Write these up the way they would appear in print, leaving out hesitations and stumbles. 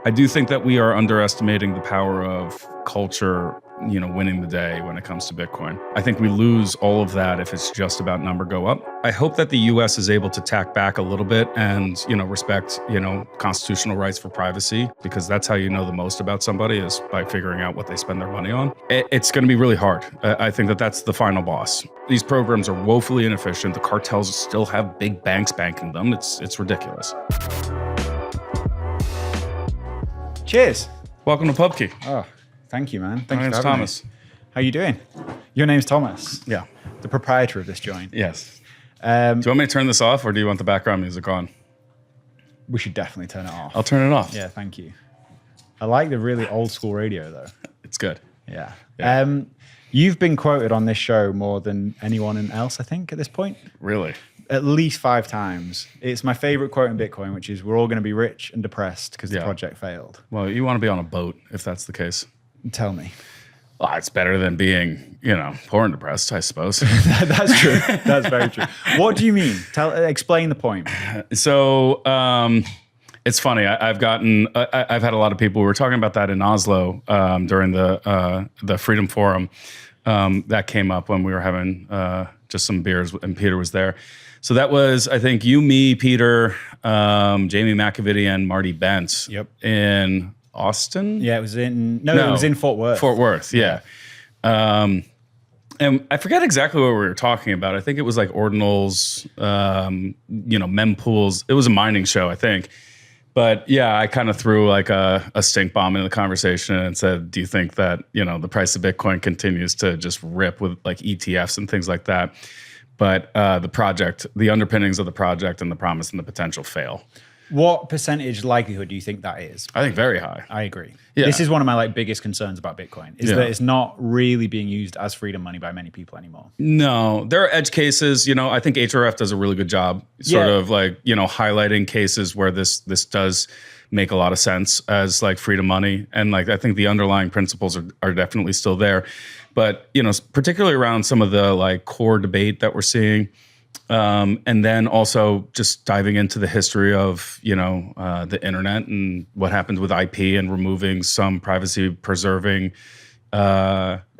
I do think that we are underestimating the power of culture, winning the day when it comes to Bitcoin. I think we lose all of that if it's just about number go up. I hope that the US is able to tack back a little bit and, respect, constitutional rights for privacy, because that's how you know the most about somebody is by figuring out what they spend their money on. It's going to be really hard. I think that that's the final boss. These programs are woefully inefficient. The cartels still have big banks banking them. It's ridiculous. Cheers. Welcome to Pubkey. Oh, thank you, man. My name's Thomas. How you doing? Your name's Thomas. Yeah. The proprietor of this joint. Yes. Do you want me to turn this off, or do you want the background music on? We should definitely turn it off. I'll turn it off. Yeah, thank you. I like the really old school radio, though. It's good. Yeah. Yeah. You've been quoted on this show more than anyone else, I think, at this point. Really? At least 5 times. It's my favorite quote in Bitcoin, which is, we're all going to be rich and depressed because the project failed. Well, you want to be on a boat if that's the case. Tell me. Well, it's better than being, poor and depressed, I suppose. That's true. That's very true. What do you mean? Explain the point. So it's funny. I've had a lot of people. We were talking about that in Oslo during the Freedom Forum. That came up when we were having just some beers, and Peter was there. So that was, I think, you, me, Peter, Jamie McAvity, and Marty Bentz. Yep. In Austin? Yeah, it was in Fort Worth. Fort Worth, yeah. And I forget exactly what we were talking about. I think it was like ordinals, mempools. It was a mining show, I think. But yeah, I kind of threw like a stink bomb into the conversation and said, do you think that, the price of Bitcoin continues to just rip with like ETFs and things like that? But the underpinnings of the project and the promise and the potential fail. What percentage likelihood do you think that is? I think very high. I agree. Yeah. This is one of my biggest concerns about Bitcoin, is that it's not really being used as freedom money by many people anymore. No, there are edge cases. I think HRF does a really good job of highlighting cases where this does make a lot of sense as like freedom money. And like, I think the underlying principles are definitely still there. But, particularly around some of the like core debate that we're seeing, and then also just diving into the history of, the internet and what happened with IP and removing some privacy preserving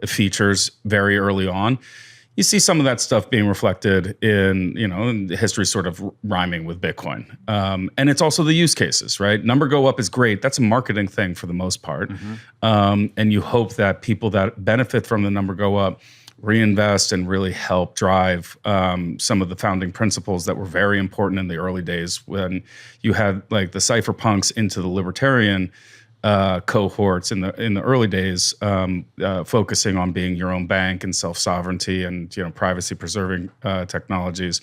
features very early on. You see some of that stuff being reflected in, in the history sort of rhyming with Bitcoin. And it's also the use cases, right? Number go up is great. That's a marketing thing for the most part. Mm-hmm. And you hope that people that benefit from the number go up reinvest and really help drive some of the founding principles that were very important in the early days when you had like the cypherpunks into the libertarian cohorts in the early days, focusing on being your own bank and self-sovereignty and privacy preserving technologies.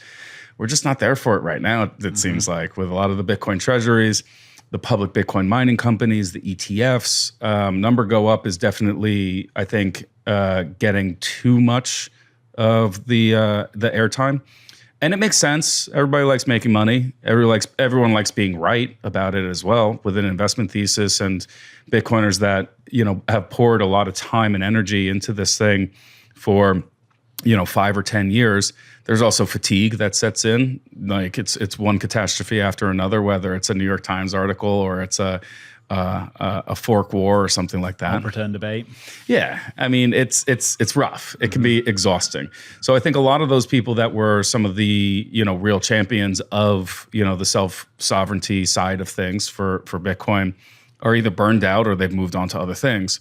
We're just not there for it right now. It seems like with a lot of the Bitcoin treasuries, the public Bitcoin mining companies, the ETFs, number go up is definitely, I think, getting too much of the airtime. And it makes sense. Everybody likes making money. Everyone likes being right about it as well with an investment thesis. And Bitcoiners that, have poured a lot of time and energy into this thing for, 5 or 10 years. There's also fatigue that sets in. Like it's one catastrophe after another, whether it's a New York Times article or it's a fork war or something like that. Overturn debate. Yeah, I mean it's rough. It can be exhausting. So I think a lot of those people that were some of the real champions of the self-sovereignty side of things for Bitcoin are either burned out or they've moved on to other things.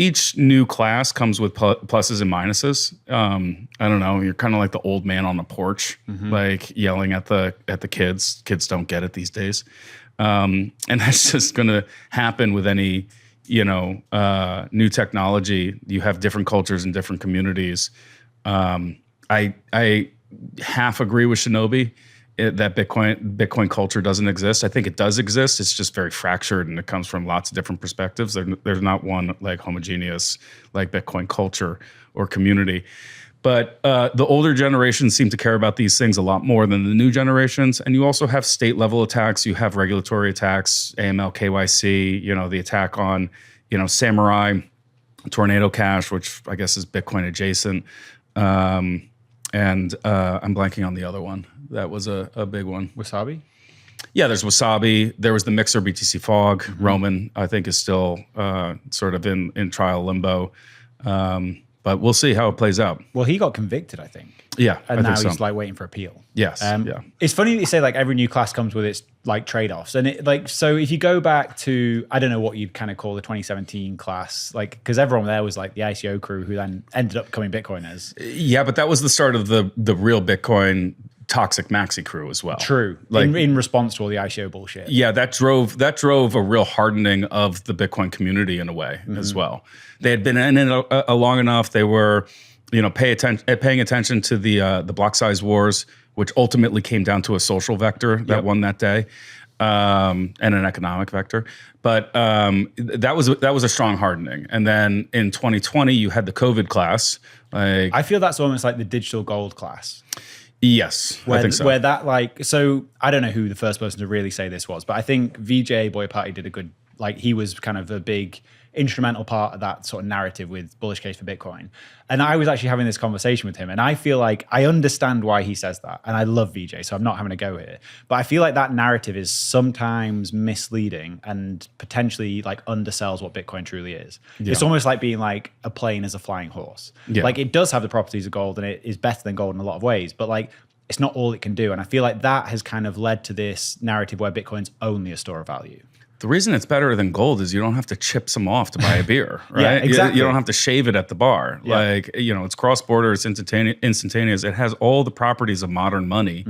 Each new class comes with pluses and minuses. I don't know. You're kind of like the old man on the porch, like yelling at the kids. Kids don't get it these days. And that's just going to happen with any, new technology. You have different cultures and different communities. I half agree with Shinobi that Bitcoin culture doesn't exist. I think it does exist. It's just very fractured, and it comes from lots of different perspectives. There's not one like homogeneous like Bitcoin culture or community. But the older generations seem to care about these things a lot more than the new generations. And you also have state level attacks. You have regulatory attacks, AML, KYC, the attack on, Samurai, Tornado Cash, which I guess is Bitcoin adjacent. And I'm blanking on the other one. That was a big one. Wasabi? Yeah, there's Wasabi. There was the mixer BTC Fog. Roman, I think, is still sort of in trial limbo. But we'll see how it plays out. Well, he got convicted, I think. Yeah, And I now think so. he's like waiting for appeal. Yes. Yeah. It's funny that you say like every new class comes with its like trade-offs. And it like, so if you go back to, I don't know what you'd kind of call the 2017 class, like, because everyone there was like the ICO crew who then ended up becoming Bitcoiners. Yeah, but that was the start of the real Bitcoin toxic maxi crew as well. True. Like, in response to all the ICO bullshit. yeah, that drove a real hardening of the Bitcoin community in a way as well. They had been in it long enough. They were, paying attention to the block size wars, which ultimately came down to a social vector that won that day, and an economic vector. But that was a strong hardening. And then in 2020, you had the COVID class. Like, I feel that's almost like the digital gold class. yes, I think so. Where that like, so I don't know who the first person to really say this was, but I think VJ Boy Party did a good, like he was kind of a big instrumental part of that sort of narrative with bullish case for Bitcoin. And I was actually having this conversation with him and I feel like I understand why he says that. And I love VJ, so I'm not having a go here. But I feel like that narrative is sometimes misleading and potentially like undersells what Bitcoin truly is. Yeah. It's almost like being like a plane as a flying horse. Yeah. Like it does have the properties of gold and it is better than gold in a lot of ways, but like it's not all it can do. And I feel like that has kind of led to this narrative where Bitcoin's only a store of value. The reason it's better than gold is you don't have to chip some off to buy a beer, right? Yeah, exactly. You don't have to shave it at the bar. Yeah. Like, it's cross-border, it's instantaneous. It has all the properties of modern money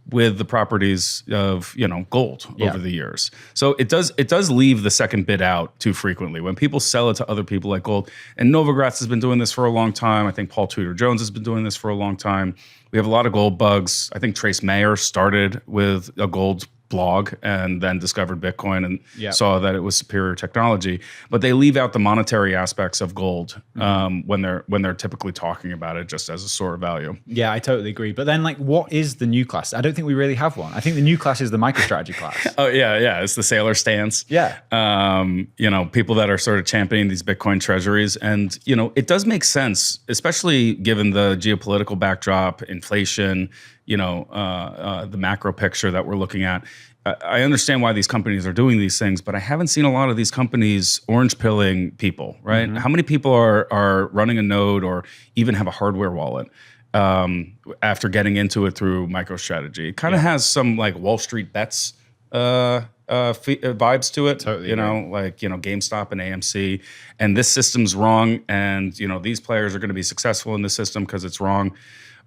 with the properties of, gold over the years. So it does leave the second bit out too frequently. When people sell it to other people like gold, and Novogratz has been doing this for a long time. I think Paul Tudor Jones has been doing this for a long time. We have a lot of gold bugs. I think Trace Mayer started with a gold blog and then discovered Bitcoin and saw that it was superior technology, but they leave out the monetary aspects of gold when they're typically talking about it just as a store of value. Yeah, I totally agree. But then, like, what is the new class? I don't think we really have one. I think the new class is the MicroStrategy class. Oh yeah, it's the sailor stance. Yeah, people that are sort of championing these Bitcoin treasuries, and it does make sense, especially given the geopolitical backdrop, inflation. The macro picture that we're looking at. I understand why these companies are doing these things, but I haven't seen a lot of these companies orange pilling people, right? How many people are running a node or even have a hardware wallet after getting into it through MicroStrategy? It kind of has some like Wall Street bets vibes to it, totally, GameStop and AMC, and this system's wrong, and these players are going to be successful in this system because it's wrong.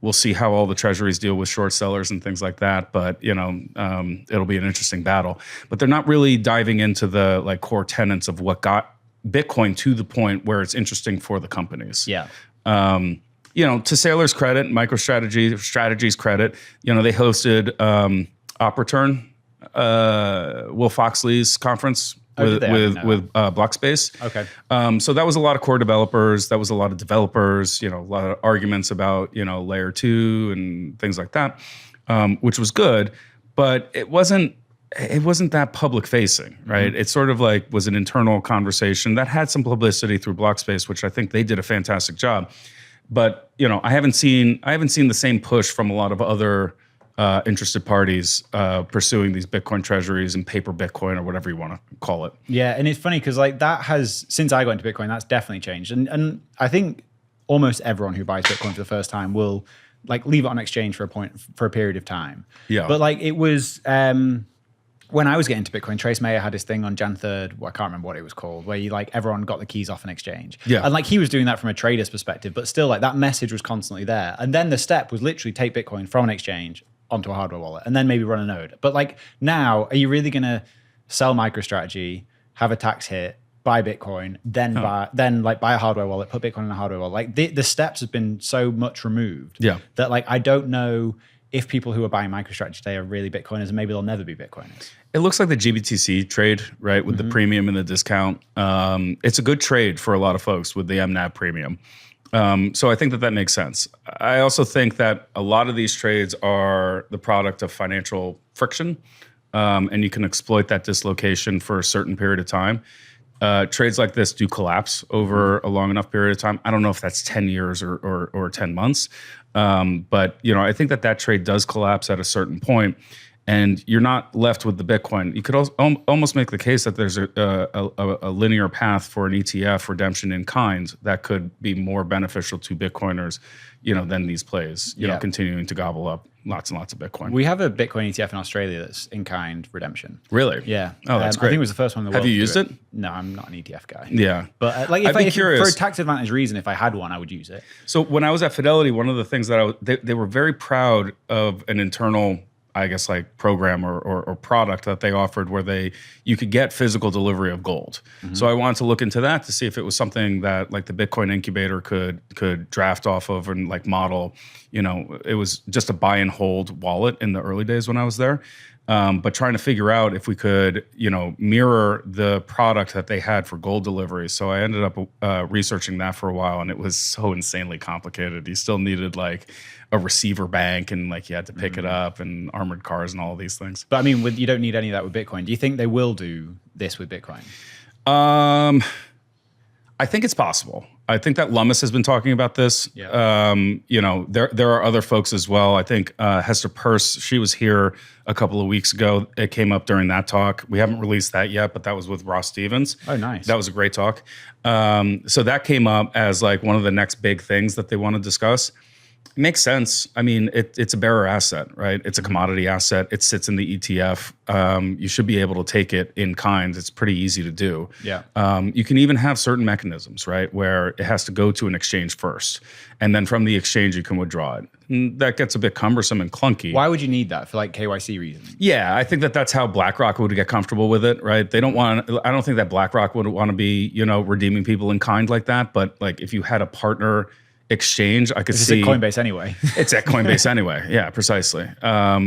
We'll see how all the treasuries deal with short sellers and things like that, but it'll be an interesting battle. But they're not really diving into the like core tenets of what got Bitcoin to the point where it's interesting for the companies. Yeah. To Sailor's credit, MicroStrategy's credit, they hosted OpReturn, Will Foxley's conference with Blockspace. Okay. So that was a lot of core developers. That was a lot of developers. A lot of arguments about layer 2 and things like that, which was good, but it wasn't that public facing, right? It sort of like was an internal conversation that had some publicity through Blockspace, which I think they did a fantastic job. But I haven't seen the same push from a lot of other interested parties pursuing these Bitcoin treasuries and paper Bitcoin or whatever you want to call it. Yeah, and it's funny because like that has, since I got into Bitcoin, that's definitely changed. And I think almost everyone who buys Bitcoin for the first time will like leave it on exchange for a period of time. Yeah. But like it was when I was getting into Bitcoin, Trace Mayer had his thing on Jan 3rd, I can't remember what it was called, where you like everyone got the keys off an exchange. Yeah. And like he was doing that from a trader's perspective, but still like that message was constantly there. And then the step was literally take Bitcoin from an exchange onto a hardware wallet and then maybe run a node. But like now, are you really going to sell MicroStrategy, have a tax hit, buy Bitcoin, then buy a hardware wallet, put Bitcoin in a hardware wallet? Like the steps have been so much removed that like I don't know if people who are buying MicroStrategy today are really Bitcoiners, and maybe they'll never be Bitcoiners. It looks like the GBTC trade, right, with the premium and the discount. It's a good trade for a lot of folks with the MNAB premium. So I think that makes sense. I also think that a lot of these trades are the product of financial friction, and you can exploit that dislocation for a certain period of time. Trades like this do collapse over a long enough period of time. I don't know if that's 10 years or 10 months, but I think that trade does collapse at a certain point. and you're not left with the Bitcoin. You could almost make the case that there's a linear path for an ETF redemption in kind that could be more beneficial to Bitcoiners, than these plays, continuing to gobble up lots and lots of Bitcoin. We have a Bitcoin ETF in Australia that's in-kind redemption. Really? Yeah. Oh, that's great. I think it was the first one in the world. Have you used it? No, I'm not an ETF guy. Yeah. But if for a tax advantage reason, if I had one, I would use it. So when I was at Fidelity, one of the things that they were very proud of an internal, I guess, like program or product that they offered where you could get physical delivery of gold. So I wanted to look into that to see if it was something that like the Bitcoin incubator could draft off of and like model. It was just a buy and hold wallet in the early days when I was there. But trying to figure out if we could, mirror the product that they had for gold delivery. So I ended up researching that for a while, and it was so insanely complicated. You still needed like a receiver bank, and like you had to pick it up, and armored cars and all of these things. But I mean, you don't need any of that with Bitcoin. Do you think they will do this with Bitcoin? I think it's possible. I think that Lummis has been talking about this. Yeah. There are other folks as well. I think Hester Peirce, she was here a couple of weeks ago. It came up during that talk. We haven't released that yet, but that was with Ross Stevens. Oh, nice. That was a great talk. So that came up as like one of the next big things that they want to discuss. It makes sense. I mean, it's a bearer asset, right? It's a commodity asset. It sits in the ETF. You should be able to take it in kind. It's pretty easy to do. Yeah. You can even have certain mechanisms, right, where it has to go to an exchange first, and then from the exchange you can withdraw it. And that gets a bit cumbersome and clunky. Why would you need that for like KYC reasons? Yeah, I think that's how BlackRock would get comfortable with it, right? They don't want. I don't think that BlackRock would want to be, redeeming people in kind like that. But like, if you had a partner exchange, I could see. It's at Coinbase anyway. It's at Coinbase anyway. Yeah, precisely.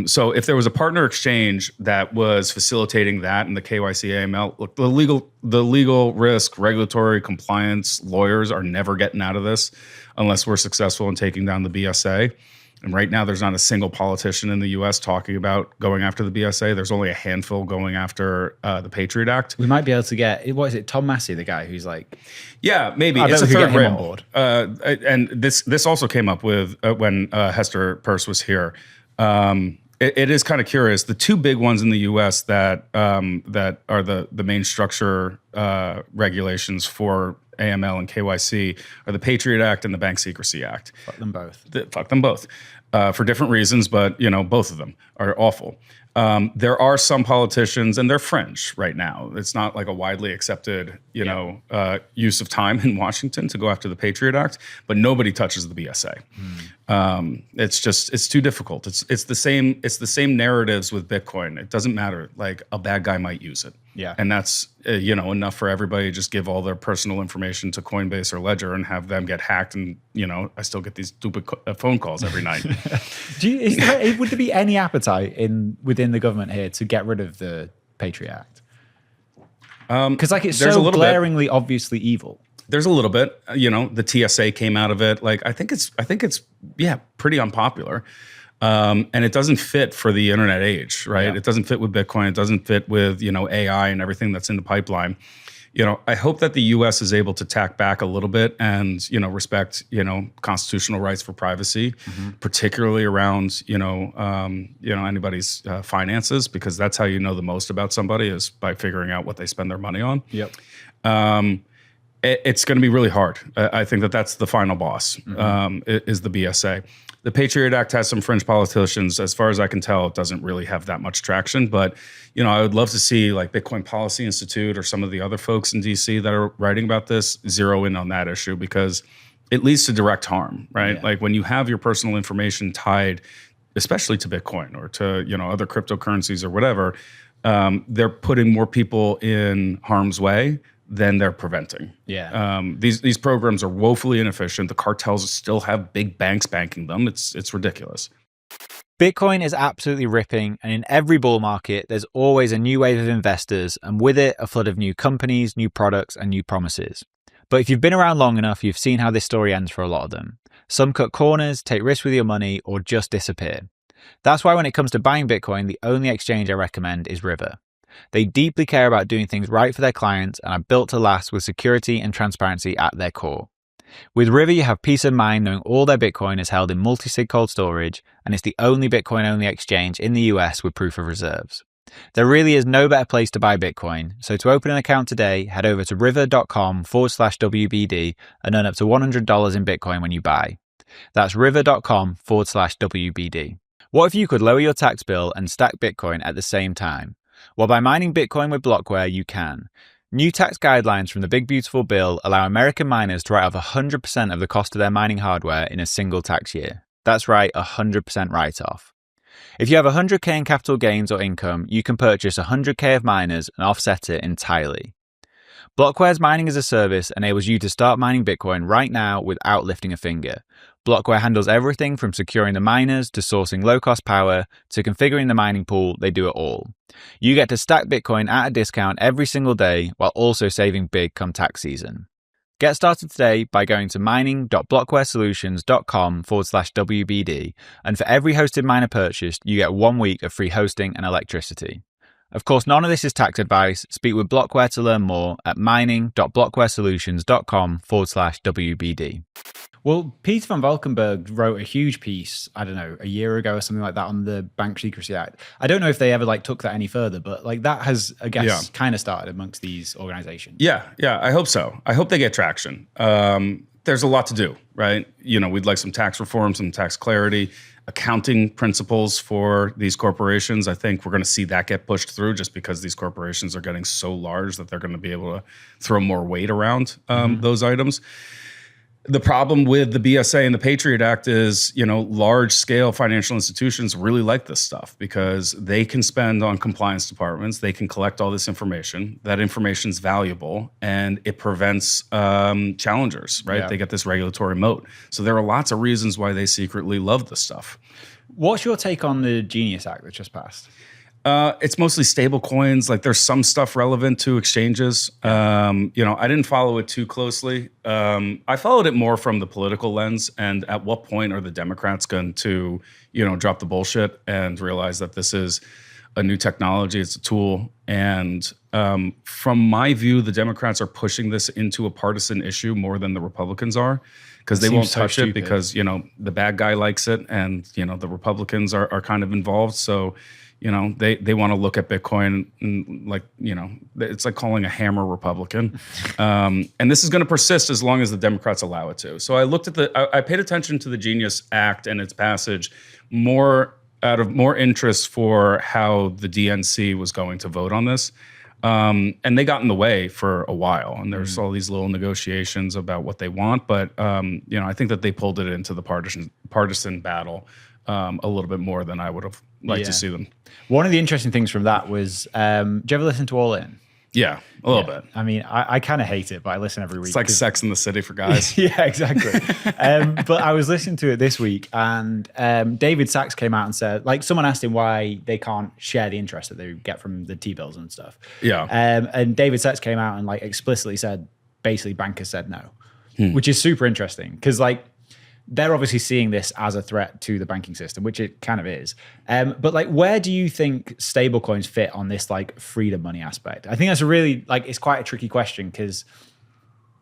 So if there was a partner exchange that was facilitating that in the KYC AML, look, the legal risk, regulatory compliance lawyers are never getting out of this unless we're successful in taking down the BSA. And right now, there's not a single politician in the U.S. talking about going after the BSA. There's only a handful going after the Patriot Act. We might be able to get, what is it, Tom Massey, the guy who's like... Yeah, maybe. I it's a bet we could third get him rail. on board. And this also came up with when Hester Peirce was here. It is kind of curious. The two big ones in the U.S. that are the main structure regulations for AML and KYC are the Patriot Act and the Bank Secrecy Act. Fuck them both. Fuck them both. For different reasons, but both of them are awful. There are some politicians, and they're fringe right now. It's not like a widely accepted, use of time in Washington to go after the Patriot Act, but nobody touches the BSA. It's too difficult. It's the same narratives with Bitcoin. It doesn't matter. Like, a bad guy might use it. Yeah. And that's, enough for everybody to just give all their personal information to Coinbase or Ledger and have them get hacked. And, I still get these stupid phone calls every night. Would there be any appetite within the government here to get rid of the Patriot Act? Because it's so glaringly, obviously evil. There's a little bit. The TSA came out of it. Like, I think it's pretty unpopular. And it doesn't fit for the internet age, right? Yeah. It doesn't fit with Bitcoin. It doesn't fit with, AI and everything that's in the pipeline. I hope that the U.S. is able to tack back a little bit and, respect, constitutional rights for privacy, particularly around, anybody's finances, because that's how you know the most about somebody is by figuring out what they spend their money on. Yep. It's going to be really hard. I think that's the final boss, is the BSA. The Patriot Act has some fringe politicians. As far as I can tell, it doesn't really have that much traction. But, I would love to see like Bitcoin Policy Institute or some of the other folks in DC that are writing about this zero in on that issue, because it leads to direct harm, right? Yeah. Like, when you have your personal information tied, especially to Bitcoin or to, other cryptocurrencies or whatever, they're putting more people in harm's way than they're preventing. Yeah. These programs are woefully inefficient. The cartels still have big banks banking them. It's ridiculous. Bitcoin is absolutely ripping, and in every bull market, there's always a new wave of investors, and with it, a flood of new companies, new products, and new promises. But if you've been around long enough, you've seen how this story ends for a lot of them. Some cut corners, take risks with your money, or just disappear. That's why when it comes to buying Bitcoin, the only exchange I recommend is River. They deeply care about doing things right for their clients and are built to last with security and transparency at their core. With River, you have peace of mind knowing all their Bitcoin is held in multi-sig cold storage, and it's the only Bitcoin-only exchange in the US with proof of reserves. There really is no better place to buy Bitcoin, so to open an account today, head over to river.com/WBD and earn up to $100 in Bitcoin when you buy. That's river.com/WBD. What if you could lower your tax bill and stack Bitcoin at the same time? Well, by mining Bitcoin with Blockware, you can. New tax guidelines from the Big Beautiful Bill allow American miners to write off 100% of the cost of their mining hardware in a single tax year. That's right, 100% write-off. If you have 100k in capital gains or income, you can purchase 100k of miners and offset it entirely. Blockware's mining as a service enables you to start mining Bitcoin right now without lifting a finger. Blockware handles everything from securing the miners to sourcing low-cost power to configuring the mining pool. They do it all. You get to stack Bitcoin at a discount every single day while also saving big come tax season. Get started today by going to mining.blockwaresolutions.com/WBD, and for every hosted miner purchased, you get 1 week of free hosting and electricity. Of course, none of this is tax advice. Speak with Blockware to learn more at mining.blockwaresolutions.com/WBD. Well, Peter van Valkenburg wrote a huge piece, I don't know, a year ago or something like that on the Bank Secrecy Act. I don't know if they ever took that any further, but that has, I guess, kind of started amongst these organizations. Yeah, I hope so. I hope they get traction. There's a lot to do, right? We'd like some tax reform, some tax clarity, accounting principles for these corporations. I think we're going to see that get pushed through just because these corporations are getting so large that they're going to be able to throw more weight around those items. The problem with the BSA and the Patriot Act is, large-scale financial institutions really like this stuff because they can spend on compliance departments. They can collect all this information. That information is valuable, and it prevents challengers, right? Yeah. They get this regulatory moat. So there are lots of reasons why they secretly love this stuff. What's your take on the Genius Act that just passed? It's mostly stable coins. There's some stuff relevant to exchanges. I didn't follow it too closely. I followed it more from the political lens. And at what point are the Democrats going to, drop the bullshit and realize that this is a new technology, it's a tool. And from my view, the Democrats are pushing this into a partisan issue more than the Republicans are, because they won't touch it because, the bad guy likes it and, the Republicans are kind of involved. So, they want to look at Bitcoin and it's like calling a hammer Republican. And this is going to persist as long as the Democrats allow it to. So I paid attention to the Genius Act and its passage out of more interest for how the DNC was going to vote on this. And they got in the way for a while, and there's all these little negotiations about what they want. But, I think that they pulled it into the partisan battle a little bit more than I would have liked to see them. One of the interesting things from that was, do you ever listen to All In? Yeah, a little bit. I mean, I kind of hate it, but I listen every week. It's like Sex in the City for guys. Yeah, exactly. But I was listening to it this week, and David Sachs came out and said, someone asked him why they can't share the interest that they get from the T-bills and stuff. Yeah. And David Sachs came out and explicitly said, basically, bankers said no, which is super interesting because they're obviously seeing this as a threat to the banking system, which it kind of is. But where do you think stablecoins fit on this freedom money aspect? I think that's a really it's quite a tricky question because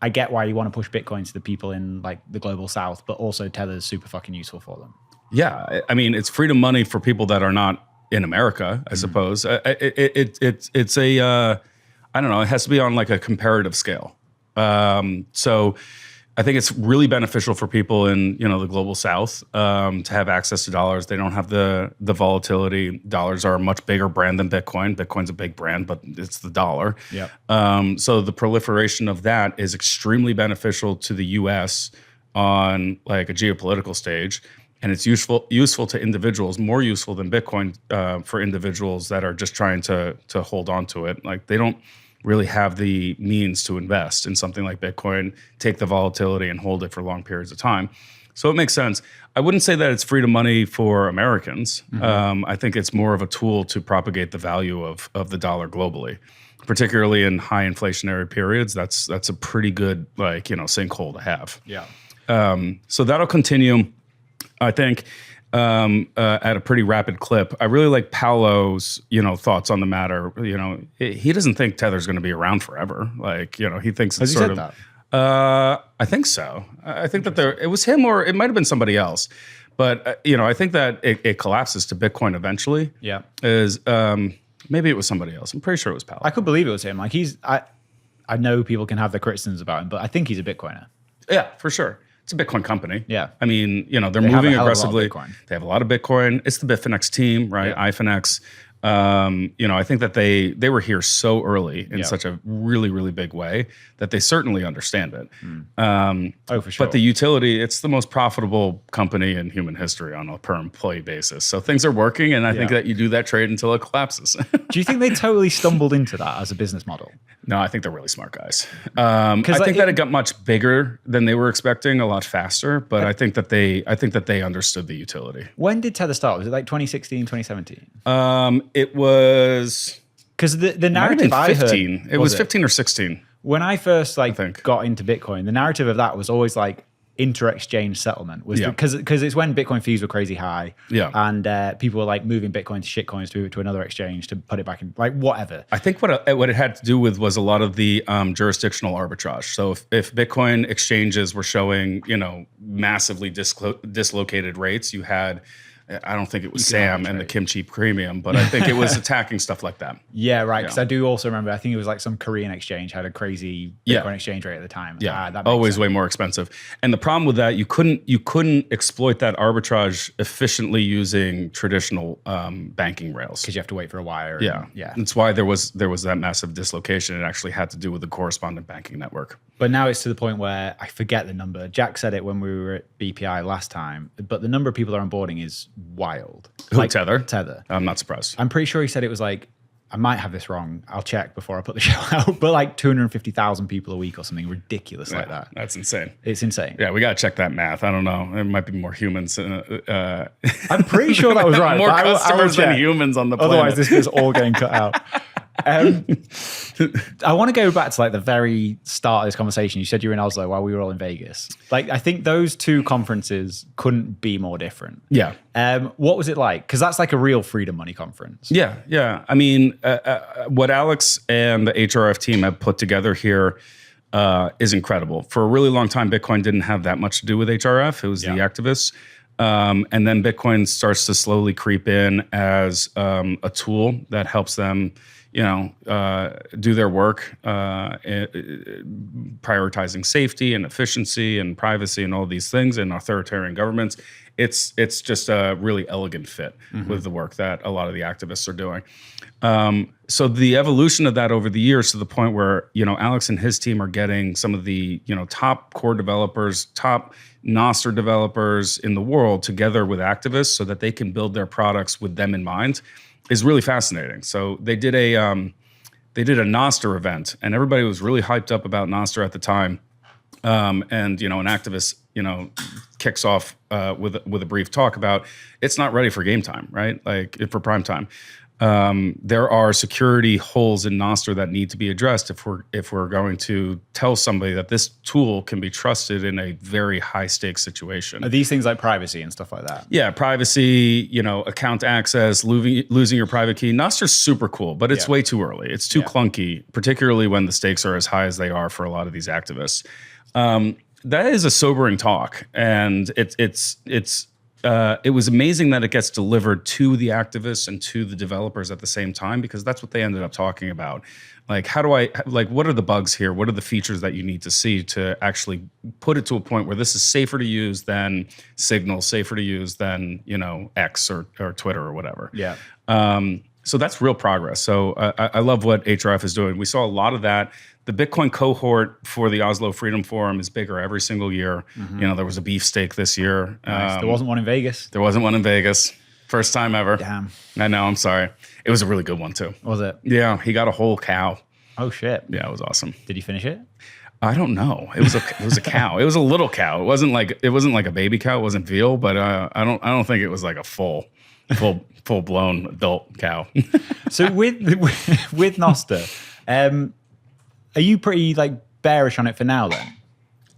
I get why you want to push Bitcoin to the people in the global South, but also Tether's super fucking useful for them. Yeah, I mean it's freedom money for people that are not in America, I suppose. It's a I don't know. It has to be on a comparative scale. So I think it's really beneficial for people in the global South to have access to dollars. They don't have the volatility. Dollars are a much bigger brand than Bitcoin. Bitcoin's a big brand, but it's the dollar. Yep. So the proliferation of that is extremely beneficial to the U.S. on a geopolitical stage, and it's useful to individuals, more useful than Bitcoin for individuals that are just trying to hold on to it. They don't really have the means to invest in something like Bitcoin, take the volatility and hold it for long periods of time. So it makes sense. I wouldn't say that it's freedom money for Americans. I think it's more of a tool to propagate the value of the dollar globally, particularly in high inflationary periods. That's a pretty good sinkhole to have. Yeah. So that'll continue, I think. At a pretty rapid clip. I really like Paolo's, thoughts on the matter. He doesn't think Tether's going to be around forever. He thinks it's Has he said that? I think so. I think that it was him, or it might have been somebody else. But I think that it collapses to Bitcoin eventually. Yeah. Maybe it was somebody else. I'm pretty sure it was Powell. I could believe it was him. Like I know people can have their criticisms about him, but I think he's a Bitcoiner. Yeah, for sure. It's a Bitcoin company. Yeah. I mean, they're have moving a hell of a lot of aggressively. Bitcoin. They have a lot of Bitcoin. It's the Bitfinex team, right? Yeah. iFinex. I think that they were here so early in Yeah. such a really, really big way that they certainly understand it. For sure. But the utility, it's the most profitable company in human history on a per employee basis. So things are working, and I think that you do that trade until it collapses. Do you think they totally stumbled into that as a business model? No, I think they're really smart guys. I think that it got much bigger than they were expecting, a lot faster. But I think that they understood the utility. When did Tether start? Was it like 2016, 2017? It was Because the might have been narrative I 15. heard It was 15 or 16. when I first think. got into Bitcoin, the narrative of that was always like inter-exchange settlement because it's when Bitcoin fees were crazy high, and people were like moving Bitcoin to shitcoins to move it to another exchange to put it back in, like whatever. I think what it had to do with was a lot of the jurisdictional arbitrage. So if Bitcoin exchanges were showing massively dislocated rates, you had. I don't think it was Sam and the kimchi premium, but I think it was attacking stuff like that. Yeah, right. Because I do also remember, I think it was like some Korean exchange had a crazy Bitcoin exchange rate at the time. Yeah, that makes always sense. way more expensive. And the problem with that, you couldn't exploit that arbitrage efficiently using traditional banking rails. Because you have to wait for a wire. Yeah. That's why there was that massive dislocation. It actually had to do with the correspondent banking network. But now it's to the point where I forget the number. Jack said it when we were at BPI last time, but the number of people that are onboarding is wild. Who, Tether? Tether. I'm not surprised. I'm pretty sure he said it was like, I might have this wrong. I'll check before I put the show out, but like 250,000 people a week or something ridiculous like that. That's insane. It's insane. Yeah, we got to check that math. I don't know. It might be more humans. I'm pretty sure that was right. More but customers I will than check. humans on the planet. Otherwise, this is all getting cut out. I want to go back to like the very start of this conversation. You said you were in Oslo while we were all in Vegas. Like, I think those two conferences couldn't be more different. Yeah. What was it like? Because that's like a real freedom money conference. Yeah. I mean, what Alex and the HRF team have put together here is incredible. For a really long time, Bitcoin didn't have that much to do with HRF. It was the activists. And then Bitcoin starts to slowly creep in as a tool that helps them do their work, prioritizing safety and efficiency and privacy and all these things in authoritarian governments. It's just a really elegant fit with the work that a lot of the activists are doing. So the evolution of that over the years to the point where, Alex and his team are getting some of the, top core developers, top Nostr developers in the world together with activists so that they can build their products with them in mind is really fascinating. So they did a Nostr event, and everybody was really hyped up about Nostr at the time. And an activist, kicks off with a brief talk about it's not ready for game time, right? Like for prime time. There are security holes in Nostr that need to be addressed if we're going to tell somebody that this tool can be trusted in a very high stakes situation. Are these things like privacy and stuff like that? Yeah, privacy, account access, losing your private key. Nostr's super cool, but it's way too early. It's too clunky, particularly when the stakes are as high as they are for a lot of these activists. That is a sobering talk, and it was amazing that it gets delivered to the activists and to the developers at the same time, because that's what they ended up talking about. Like, what are the bugs here? What are the features that you need to see to actually put it to a point where this is safer to use than Signal, safer to use than, X or Twitter or whatever. Yeah. So that's real progress. So I love what HRF is doing. We saw a lot of that. The Bitcoin cohort for the Oslo Freedom Forum is bigger every single year. There was a beefsteak this year. Nice. There wasn't one in Vegas. There wasn't one in Vegas. First time ever. Damn. I know, I'm sorry. It was a really good one too. Was it? Yeah, he got a whole cow. Oh shit. Yeah, it was awesome. Did you finish it? I don't know. It was a cow. It was a little cow. It wasn't like a baby cow. It wasn't veal, but I don't think it was like a full blown adult cow. So with Nostr, are you pretty like bearish on it for now then?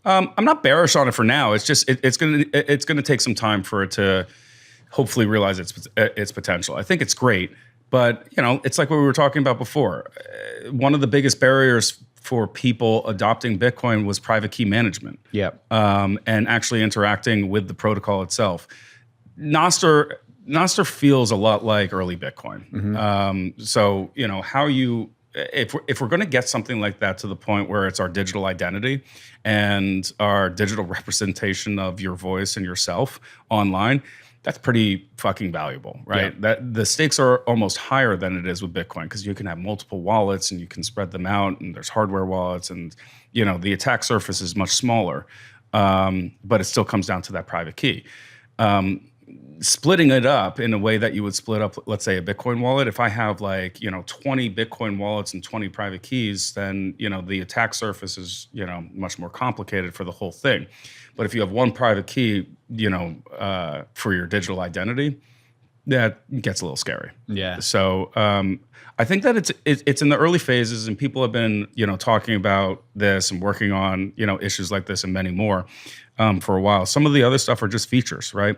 I'm not bearish on it for now. It's just it's gonna take some time for it to hopefully realize its potential. I think it's great, but it's like what we were talking about before. One of the biggest barriers for people adopting Bitcoin was private key management. And actually interacting with the protocol itself. Nostr feels a lot like early Bitcoin. So, you know, if we're going to get something like that to the point where it's our digital identity and our digital representation of your voice and yourself online, that's pretty fucking valuable, right? That the stakes are almost higher than it is with Bitcoin because you can have multiple wallets and you can spread them out, and there's hardware wallets, and you know the attack surface is much smaller, but it still comes down to that private key. Splitting it up in a way that you would split up, let's say, a Bitcoin wallet. If I have like, you know, 20 Bitcoin wallets and 20 private keys, then, you know, the attack surface is, you know, much more complicated for the whole thing. But if you have one private key, you know, for your digital identity, that gets a little scary. So I think that it's in the early phases, and people have been, you know, talking about this and working on, you know, issues like this and many more for a while. Some of the other stuff are just features, right?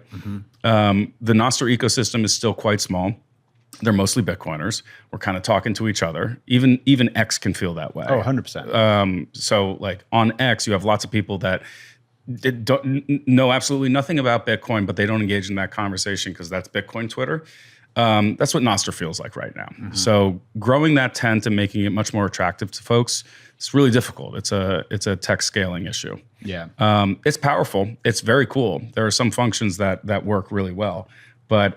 The Nostr ecosystem is still quite small. They're mostly Bitcoiners. We're kind of talking to each other. Even X can feel that way. 100%. So like on X, you have lots of people that don't know absolutely nothing about Bitcoin, but they don't engage in that conversation because that's Bitcoin Twitter. That's what Nostr feels like right now. So growing that tent and making it much more attractive to folks, it's really difficult. It's a tech scaling issue. It's powerful. It's very cool. There are some functions that work really well, but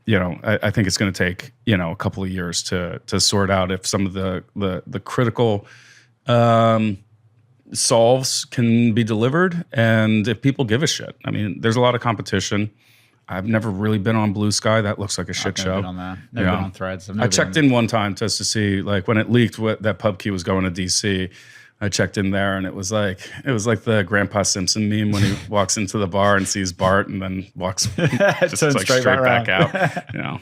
you know, I think it's going to take, you know, a couple of years to sort out if some of the critical solves can be delivered, and if people give a shit. I mean, there's a lot of competition. I've never really been on Blue Sky. That looks like a shit show. I've never been on there. Never been on Threads. I checked in one time just to see, like, when it leaked that Pubkey was going to DC. I checked in there, and it was like the Grandpa Simpson meme when he walks into the bar and sees Bart, and then walks just like straight back out. You know.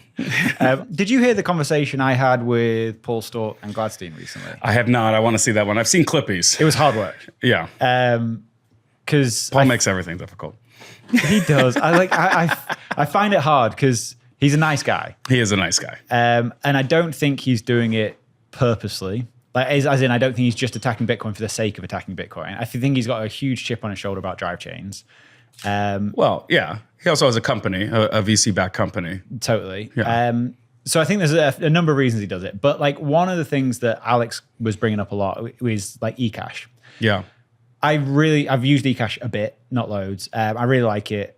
Did you hear the conversation I had with Paul Stork and Gladstein recently? I have not. I want to see that one. I've seen clippies. It was hard work. Yeah. Because Paul makes everything difficult. He does. I find it hard because he's a nice guy. He is a nice guy. And I don't think he's doing it purposely. Like, as in, I don't think he's just attacking Bitcoin for the sake of attacking Bitcoin. I think he's got a huge chip on his shoulder about drive chains. Well, yeah. He also has a company, a VC-backed company. Totally. Yeah. So I think there's a number of reasons he does it. But like one of the things that Alex was bringing up a lot was like eCash. Yeah. I've used eCash a bit, not loads. I really like it.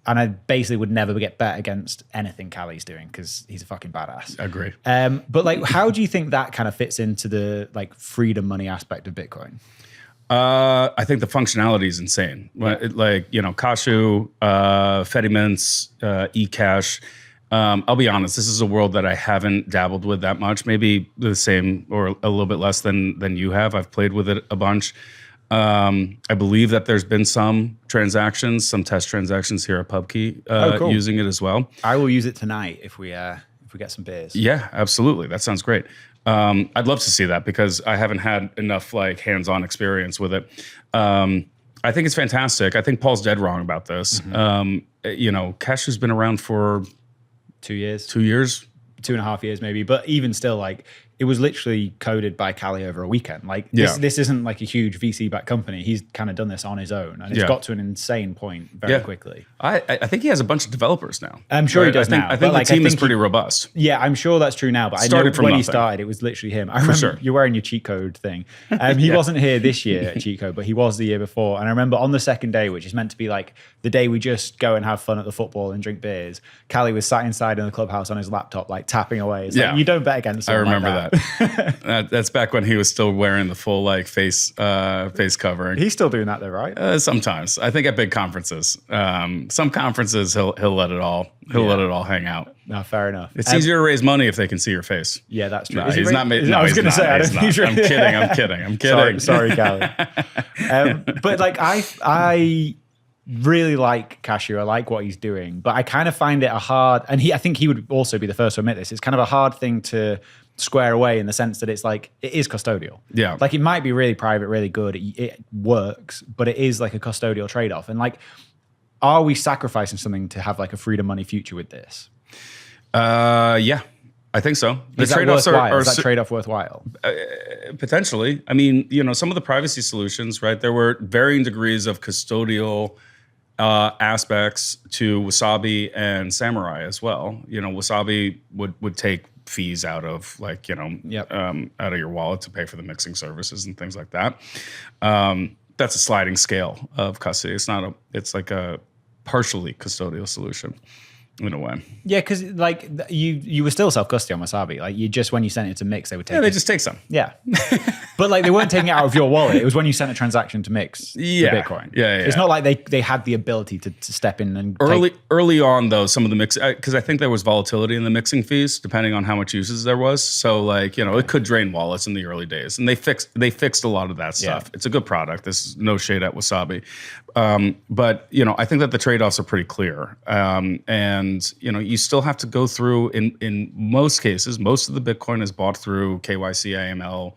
And I basically would never get bet against anything Callie's doing because he's a fucking badass. I agree. But like, how do you think that kind of fits into the like freedom money aspect of Bitcoin? I think the functionality is insane. Yeah. Like, you know, Kashu, Fedimints, eCash. I'll be honest, this is a world that I haven't dabbled with that much. Maybe the same or a little bit less than you have. I've played with it a bunch. I believe that there's been some test transactions here at Pubkey cool. using it as well. I will use it tonight if we get some beers. Yeah, absolutely. That sounds great. I'd love to see that because I haven't had enough like hands-on experience with it. I think it's fantastic. I think Paul's dead wrong about this. You know, Cash has been around for 2 years. 2 years. 2.5 years maybe, but even still, like, it was literally coded by Callie over a weekend. Like, this isn't like a huge VC-backed company. He's kind of done this on his own, and it's got to an insane point very quickly. I think he has a cheat developers now. I'm sure he does now. I think the team is pretty robust. Yeah, I'm sure that's true now, but I know when he started, it was literally him. I remember you're wearing your cheat code thing. He wasn't here this year at cheat code, but he was the year before. And I remember on the second day, which is meant to be like the day we just go and have fun at the football and drink beers, Callie was sat inside in the clubhouse on his laptop, like tapping away. It's like, you don't bet against him. I remember that. That's back when he was still wearing the full like face covering. He's still doing that though, right? Sometimes. I think at big conferences. Some conferences he'll let it all let it all hang out. No, fair enough. It's easier to raise money if they can see your face. Yeah, that's true. No, he's not. I was going to say, I'm kidding. Sorry, Callie. But like, I really like Cashew. I like what he's doing, but I kind of find it a hard. And I think he would also be the first to admit this. It's kind of a hard thing to square away in the sense that it's like it is custodial. Yeah, like it might be really private, really good. It works, but it is like a custodial trade-off. And like, are we sacrificing something to have like a freedom money future with this? Yeah, I think so. The Is that trade-offs worthwhile? are Is that trade-off worthwhile? potentially. I mean, some of the privacy solutions, right? There were varying degrees of custodial aspects to Wasabi and Samurai as well. Wasabi would take fees out of out of your wallet to pay for the mixing services and things like that. That's a sliding scale of custody. It's like a partially custodial solution in a way. Yeah, because like you were still self-custody on Wasabi. Like you just, when you sent it to Mix, they would take They just take some. Yeah. But like they weren't taking it out of your wallet. It was when you sent a transaction to Mix the Bitcoin. Yeah. It's not like they had the ability to step in and early on though, some of the mix, because I think there was volatility in the mixing fees depending on how much usage there was. So it could drain wallets in the early days, and they fixed a lot of that stuff. It's a good product. This is no shade at Wasabi, but I think that the trade-offs are pretty clear, and you still have to go through in most cases. Most of the Bitcoin is bought through KYC, AML,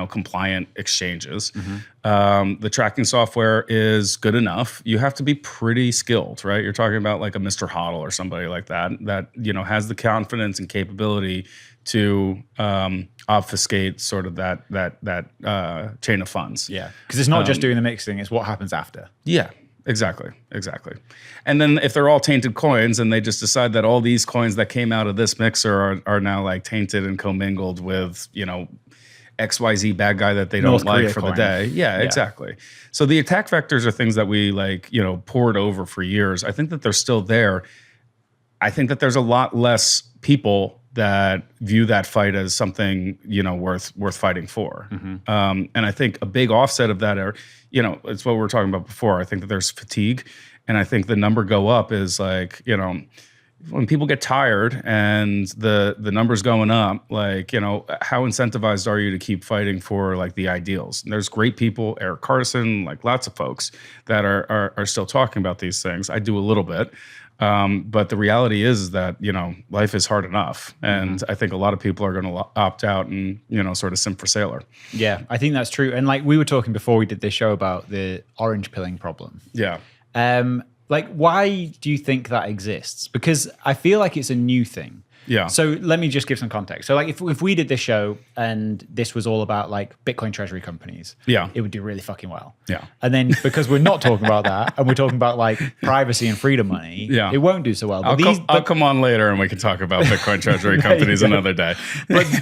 compliant exchanges. The tracking software is good enough. You have to be pretty skilled, right? You're talking about like a Mr. Hodl or somebody like that has the confidence and capability to obfuscate sort of that chain of funds. Yeah, because it's not just doing the mixing; it's what happens after. Yeah. Exactly. And then if they're all tainted coins and they just decide that all these coins that came out of this mixer are now like tainted and commingled with, XYZ bad guy that they don't North like Korea for coin. the day. Yeah, exactly. So the attack vectors are things that we poured over for years. I think that they're still there. I think that there's a lot less people that view that fight as something worth fighting for. And I think a big offset of that are it's what we were talking about before. I think that there's fatigue, and I think the number go up is like when people get tired and the numbers going up, how incentivized are you to keep fighting for like the ideals? And there's great people, Eric Carson, like lots of folks that are still talking about these things. I do a little bit. But the reality is that, life is hard enough. And I think a lot of people are going to opt out and, sort of simp for sailor. Yeah, I think that's true. And like we were talking before we did this show about the orange pilling problem. Yeah. Why do you think that exists? Because I feel like it's a new thing. Yeah. So let me just give some context. So like if we did this show and this was all about like Bitcoin treasury companies, it would do really fucking well. Yeah. And then because we're not talking about that and we're talking about like privacy and freedom money, it won't do so well. But I'll come on later and we can talk about Bitcoin treasury companies another day.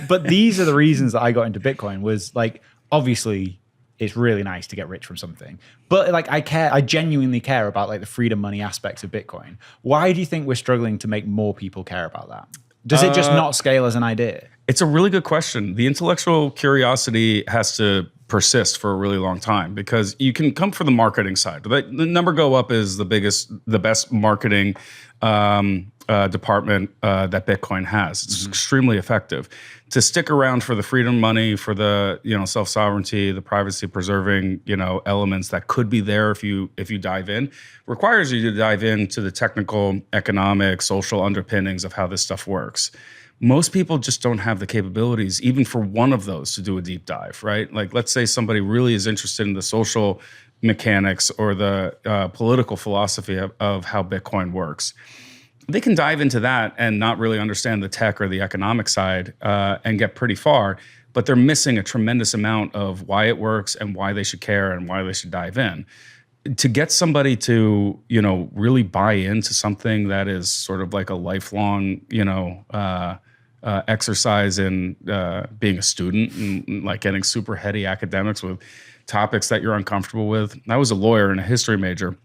but these are the reasons that I got into Bitcoin was like, obviously it's really nice to get rich from something. But like I genuinely care about like the freedom money aspects of Bitcoin. Why do you think we're struggling to make more people care about that? Does it just not scale as an idea? It's a really good question. The intellectual curiosity has to persist for a really long time because you can come for the marketing side. The number go up is the best marketing department that Bitcoin has. It's extremely effective. To stick around for the freedom money, for the self-sovereignty, the privacy preserving elements that could be there if you dive in, requires you to dive into the technical, economic, social underpinnings of how this stuff works. Most people just don't have the capabilities, even for one of those, to do a deep dive, right? Like, let's say somebody really is interested in the social mechanics or the political philosophy of how Bitcoin works. They can dive into that and not really understand the tech or the economic side and get pretty far, but they're missing a tremendous amount of why it works and why they should care and why they should dive in. To get somebody to, really buy into something that is sort of like a lifelong, exercise in being a student and like getting super heady academics with topics that you're uncomfortable with. I was a lawyer and a history major.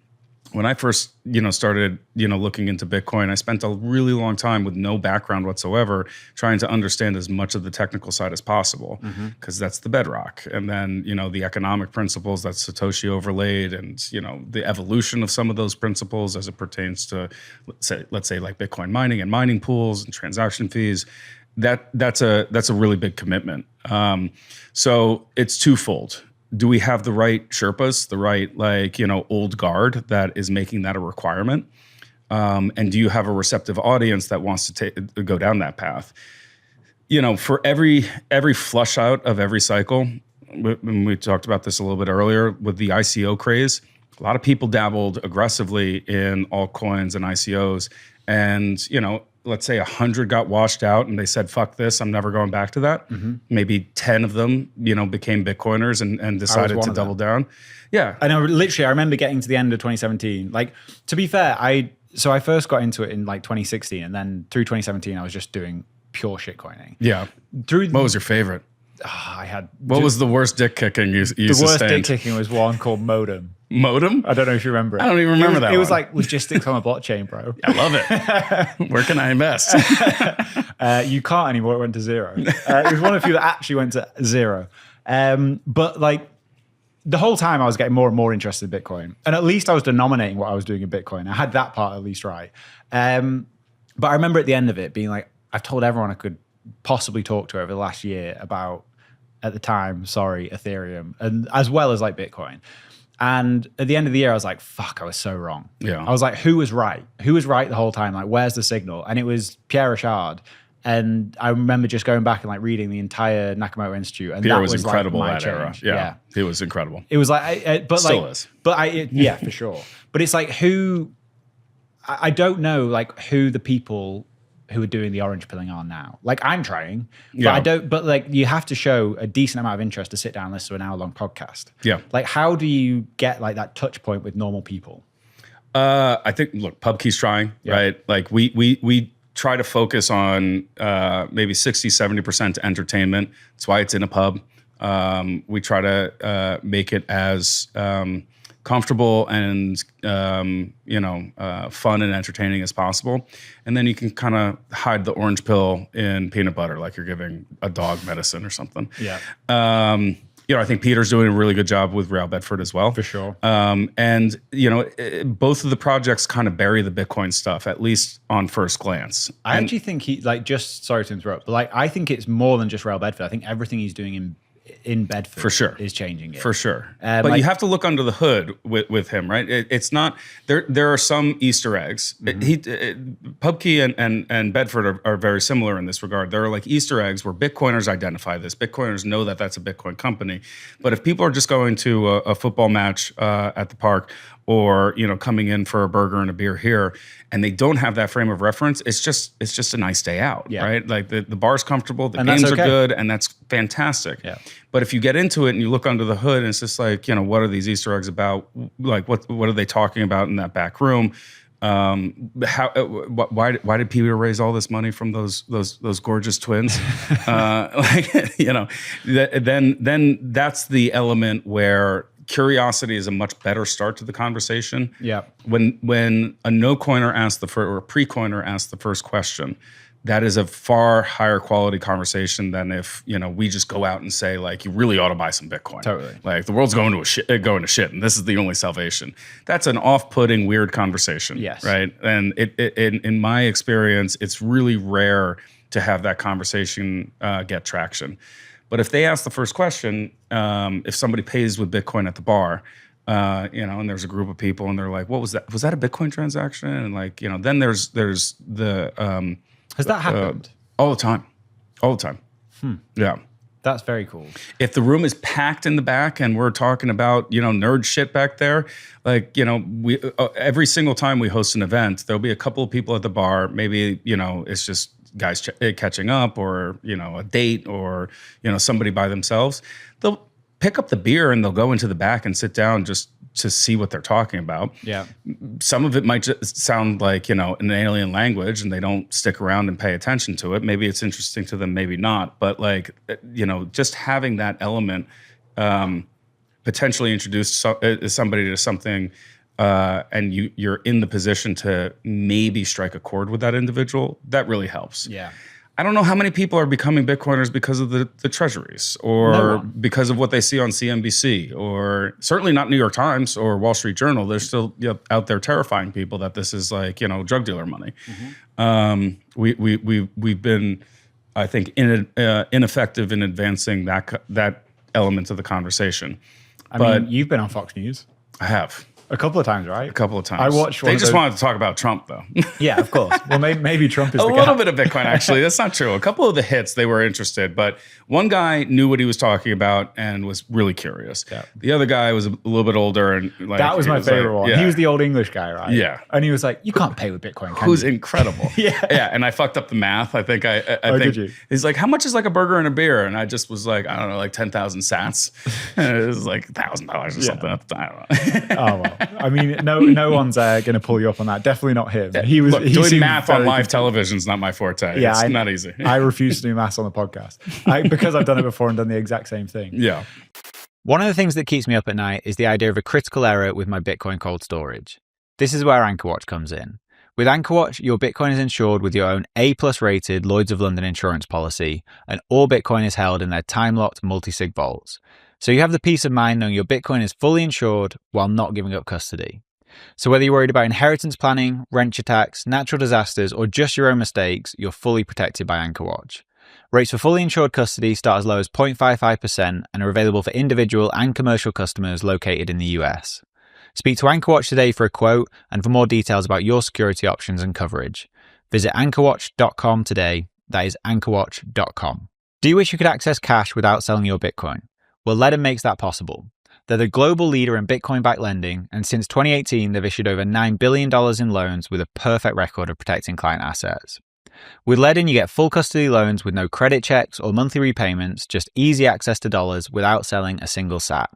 When I first, started, looking into Bitcoin, I spent a really long time with no background whatsoever trying to understand as much of the technical side as possible because that's the bedrock. And then, the economic principles that Satoshi overlaid and, the evolution of some of those principles as it pertains to, let's say like Bitcoin mining and mining pools and transaction fees. That's a really big commitment. So it's twofold. Do we have the right Sherpas, the right old guard that is making that a requirement? And do you have a receptive audience that wants to go down that path? For every flush out of every cycle, we talked about this a little bit earlier with the ICO craze. A lot of people dabbled aggressively in altcoins and ICOs, and let's say 100 got washed out and they said, fuck this, I'm never going back to that. Maybe 10 of them, became Bitcoiners and decided to double down. Yeah. I know, literally, I remember getting to the end of 2017. Like, to be fair, I first got into it in like 2016, and then through 2017, I was just doing pure shitcoining. Yeah. What was your favorite? What was the worst dick kicking you sustained? The worst dick kicking was one called Modem. Modem? I don't know if you remember it. I don't even remember that. It was like logistics on a blockchain, bro. I love it. Where can I invest? You can't anymore. It went to zero. It was one of the few that actually went to zero. But like the whole time, I was getting more and more interested in Bitcoin, and at least I was denominating what I was doing in Bitcoin. I had that part at least right. But I remember at the end of it being like, I've told everyone I could possibly talk to over the last year about, at the time, Ethereum, and as well as like Bitcoin. And at the end of the year, I was like, fuck, I was so wrong. Yeah. I was like, who was right? Who was right the whole time? Like, where's the signal? And it was Pierre Richard. And I remember just going back and like reading the entire Nakamoto Institute. And Pierre that was incredible like, that era. Yeah. He was incredible. It was like, but Still like, is. but yeah, for sure. But it's like I don't know like who the people who are doing the orange pilling are now. Like I'm trying, but like you have to show a decent amount of interest to sit down and listen to an hour-long podcast. Yeah. Like how do you get like that touch point with normal people? I think, look, Pubkey's trying, right? Like we try to focus on maybe 60, 70% entertainment. That's why it's in a pub. We try to make it as comfortable and fun and entertaining as possible, and then you can kind of hide the orange pill in peanut butter like you're giving a dog medicine or something. Yeah. I think Peter's doing a really good job with Real Bedford as well. For sure. And both of the projects kind of bury the Bitcoin stuff, at least on first glance. I actually think sorry to interrupt, but like I think it's more than just Real Bedford. I think everything he's doing in Bedford for sure is changing it. For sure. But you have to look under the hood with him, right? It's not, there are some Easter eggs. Pubkey and Bedford are very similar in this regard. There are like Easter eggs where Bitcoiners identify this. Bitcoiners know that that's a Bitcoin company. But if people are just going to a football match at the park, or coming in for a burger and a beer here, and they don't have that frame of reference, it's just a nice day out, right? Like the bar's comfortable, the games are good, and that's fantastic. Yeah. But if you get into it and you look under the hood, and it's just like, what are these Easter eggs about? Like what are they talking about in that back room? Why did Peter raise all this money from those gorgeous twins? Then that's the element where curiosity is a much better start to the conversation. Yeah. When a no coiner asks or a pre-coiner asks the first question, that is a far higher quality conversation than if we just go out and say like, you really ought to buy some Bitcoin. Totally. Like the world's going to shit, and this is the only salvation. That's an off-putting, weird conversation. Yes. Right. And in my experience, it's really rare to have that conversation get traction. But if they ask the first question, if somebody pays with Bitcoin at the bar, and there's a group of people and they're like, what was that? Was that a Bitcoin transaction? And like, then there's the... Has that happened? All the time. All the time. Yeah. That's very cool. If the room is packed in the back and we're talking about, nerd shit back there, like, we every single time we host an event, there'll be a couple of people at the bar. Maybe, it's just guys catching up, or a date, or somebody by themselves. They'll pick up the beer and they'll go into the back and sit down just to see what they're talking about. Yeah. Some of it might just sound like an alien language, and they don't stick around and pay attention to it. Maybe it's interesting to them, maybe not. But like just having that element potentially introduce somebody to something. And you're in the position to maybe strike a chord with that individual, that really helps. Yeah. I don't know how many people are becoming Bitcoiners because of the Treasuries, or because of what they see on CNBC, or certainly not New York Times or Wall Street Journal. They're still out there terrifying people that this is like, drug dealer money. We've been, I think, ineffective in advancing that element of the conversation. I mean, you've been on Fox News. I have. A couple of times, right? A couple of times. I watched one They of just those- wanted to talk about Trump, though. Yeah, of course. Well, maybe Trump is A the little guy. bit of Bitcoin, actually. That's not true. A couple of the hits, they were interested, but one guy knew what he was talking about and was really curious. Yeah. The other guy was a little bit older and like That was he my favorite like, one. yeah. He was the old English guy, right? Yeah. And he was like, "You can't pay with Bitcoin, can Who's you?" incredible. Yeah. And I fucked up the math. I think I Oh, think did you? he's like, how much is like a burger and a beer? And I just was like, I don't know, like 10,000 sats. And it was like $1,000 or something at the time. I don't know. Oh well. I mean, no one's going to pull you up on that. Definitely not him. He was Look, he doing seemed math on very live confused. television is not my forte. Yeah, It's not easy. I refuse to do maths on the podcast because I've done it before and done the exact same thing. Yeah. One of the things that keeps me up at night is the idea of a critical error with my Bitcoin cold storage. This is where AnchorWatch comes in. With AnchorWatch, your Bitcoin is insured with your own A+ rated Lloyd's of London insurance policy, and all Bitcoin is held in their time-locked multi-sig vaults. So you have the peace of mind knowing your Bitcoin is fully insured while not giving up custody. So whether you're worried about inheritance planning, wrench attacks, natural disasters, or just your own mistakes, you're fully protected by AnchorWatch. Rates for fully insured custody start as low as 0.55% and are available for individual and commercial customers located in the US. Speak to AnchorWatch today for a quote and for more details about your security options and coverage. Visit anchorwatch.com today. That is anchorwatch.com. Do you wish you could access cash without selling your Bitcoin? Well, Ledden makes that possible. They're the global leader in Bitcoin-backed lending, and since 2018, they've issued over $9 billion in loans with a perfect record of protecting client assets. With Ledden, you get full custody loans with no credit checks or monthly repayments, just easy access to dollars without selling a single sat.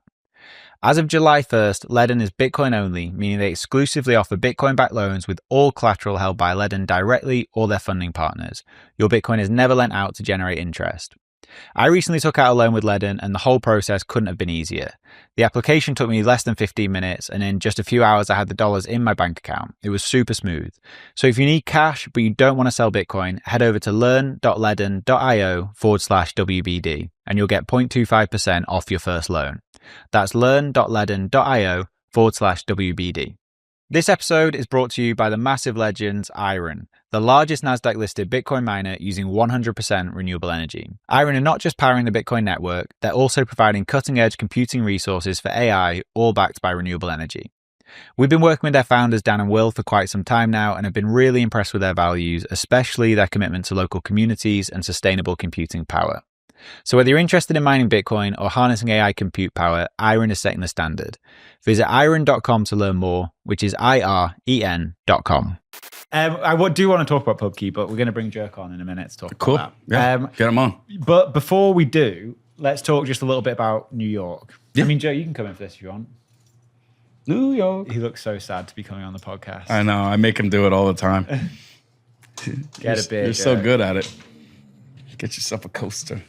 As of July 1st, Ledden is Bitcoin only, meaning they exclusively offer Bitcoin-backed loans with all collateral held by Ledden directly or their funding partners. Your Bitcoin is never lent out to generate interest. I recently took out a loan with Ledden and the whole process couldn't have been easier. The application took me less than 15 minutes and in just a few hours I had the dollars in my bank account. It was super smooth. So if you need cash but you don't want to sell Bitcoin, head over to learn.ledden.io/WBD and you'll get 0.25% off your first loan. That's learn.ledden.io/WBD. This episode is brought to you by the massive legends Iron, the largest Nasdaq-listed Bitcoin miner using 100% renewable energy. Iron are not just powering the Bitcoin network, they're also providing cutting-edge computing resources for AI, all backed by renewable energy. We've been working with their founders, Dan and Will, for quite some time now and have been really impressed with their values, especially their commitment to local communities and sustainable computing power. So whether you're interested in mining Bitcoin or harnessing AI compute power, Iron is setting the standard. Visit iron.com to learn more, which is IREN.com. I do want to talk about Pubkey, but we're going to bring Jerk on in a minute to talk Cool. about Yeah. that. Get him on. But before we do, let's talk just a little bit about New York. Yeah. I mean, Joe, you can come in for this if you want. New York. He looks so sad to be coming on the podcast. I know. I make him do it all the time. Get a beer, You're so Jerk. good at it. Get yourself a coaster.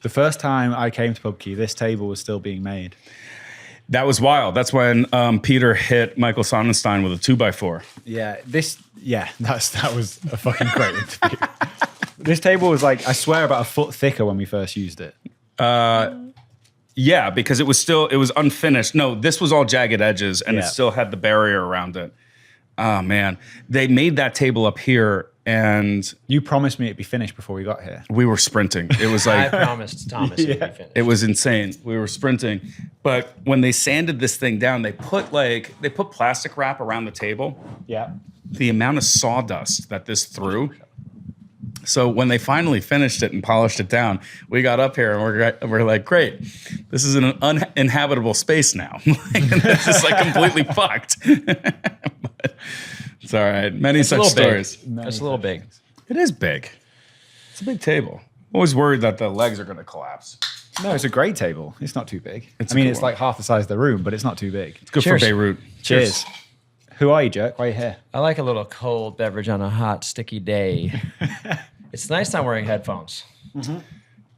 The first time I came to Pubkey, this table was still being made. That was wild. That's when Peter hit Michael Sonnenstein with a 2x4. Yeah, that was a fucking great interview. This table was like, I swear, about a foot thicker when we first used it. Yeah, because it was unfinished. No, this was all jagged edges and it Yeah. still had the barrier around it. Oh man. They made that table up here and You promised me it'd be finished before we got here. we were sprinting. It was I like promised Thomas it would be finished. it was insane. We were sprinting. But when they sanded this thing down, they put plastic wrap around the table. Yeah. The amount of sawdust that this threw. So when they finally finished it and polished it down, we got up here and we're like, great, this is an uninhabitable space now. This is like completely fucked. But it's all right. Many It's a such little stories. big. It's a little big. It is big. It's a big table. I'm always worried that the legs are going to collapse. No, it's a great table. It's not too big. It's I mean, a good it's one. like half the size of the room, but it's not too big. Good Cheers. for Beirut. Cheers. Who are you, Jerk? Why are you here? I like a little cold beverage on a hot, sticky day. It's nice not wearing headphones.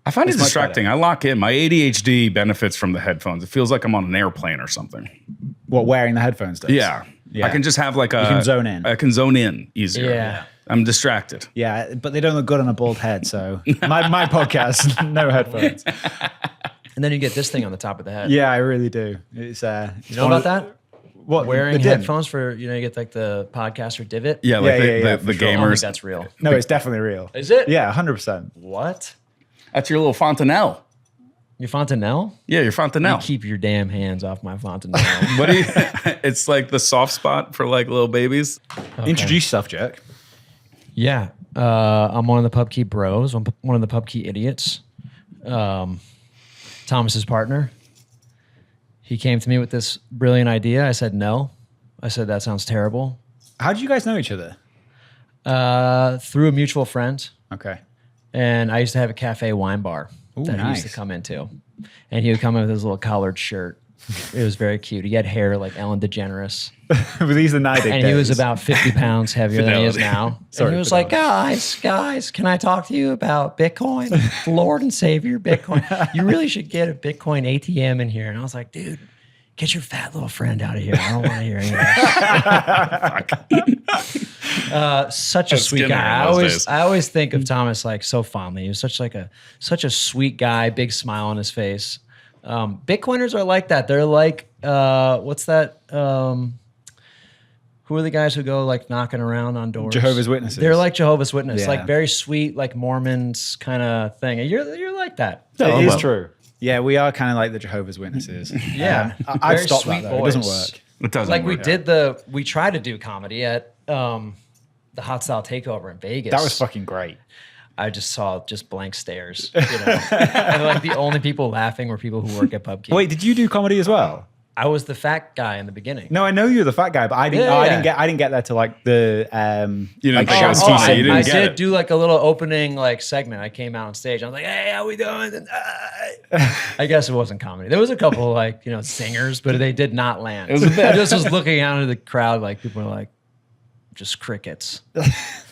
I find it much distracting. I lock in. My ADHD benefits from the headphones. It feels like I'm on an airplane or something. What, wearing the headphones does? Yeah. Yeah. I can just have like a... can zone in. I can zone in easier. Yeah. I'm distracted. Yeah, but they don't look good on a bald head, so my podcast, no headphones. And then you get this thing on the top of the head. Yeah, I really do. It's You know about that? What, Wearing the dim? headphones for, you get like the podcaster divot? Yeah, like Yeah, yeah, the for sure. I don't think gamers. that's real. No, it's definitely real. Is it? Yeah, 100%. What? That's your little fontanelle. Your fontanelle? Yeah, your fontanelle. You keep your damn hands off my fontanelle. What do you? It's like the soft spot for like little babies. Introduce yourself, Jerk. Yeah. I'm one of the Pubkey bros. I'm one of the Pubkey idiots. Thomas's partner. He came to me with this brilliant idea. I said no. I said that sounds terrible. How did you guys know each other? Through a mutual friend. Okay. And I used to have a cafe wine bar that he used to nice. come into. And he would come in with his little collared shirt. It was very cute. He had hair like Ellen DeGeneres. Were these the Nidic And days? he was about 50 pounds heavier than he is Fidelity. now. Sorry, and he was like, guys, can I talk to you about Bitcoin? Lord and Savior Bitcoin. You really should get a Bitcoin ATM in here. And I was like, dude, get your fat little friend out of here. I don't want to hear any of that. Such a sweet Skinner guy. in those days. I always think of Thomas like so fondly. He was such a sweet guy, big smile on his face. Bitcoiners are like that. They're like, what's that? Who are the guys who go like knocking around on doors? Jehovah's Witnesses. They're like Jehovah's Witness, Yeah. like very sweet, like Mormons kind of thing. And you're like that. It is true. Yeah, we are kind of like the Jehovah's Witnesses. Yeah. I've Very stopped sweet that though. It doesn't boys. work. It doesn't Like work. we tried to do comedy at the Hot Style Takeover in Vegas. That was fucking great. I just saw blank stares. You know? And like the only people laughing were people who work at Pubkey. Wait, did you do comedy as well? I was the fat guy in the beginning. No, I know you're the fat guy, but I didn't. Yeah, I yeah. didn't get there to to the You didn't like think it was Shanty funny. You segment. didn't I get did it. do like a little opening like segment. I came out on stage. I was like, "Hey, how we doing?" And, I guess it wasn't comedy. There was a couple like singers, but they did not land. I just was looking out into the crowd, like people were like, just crickets.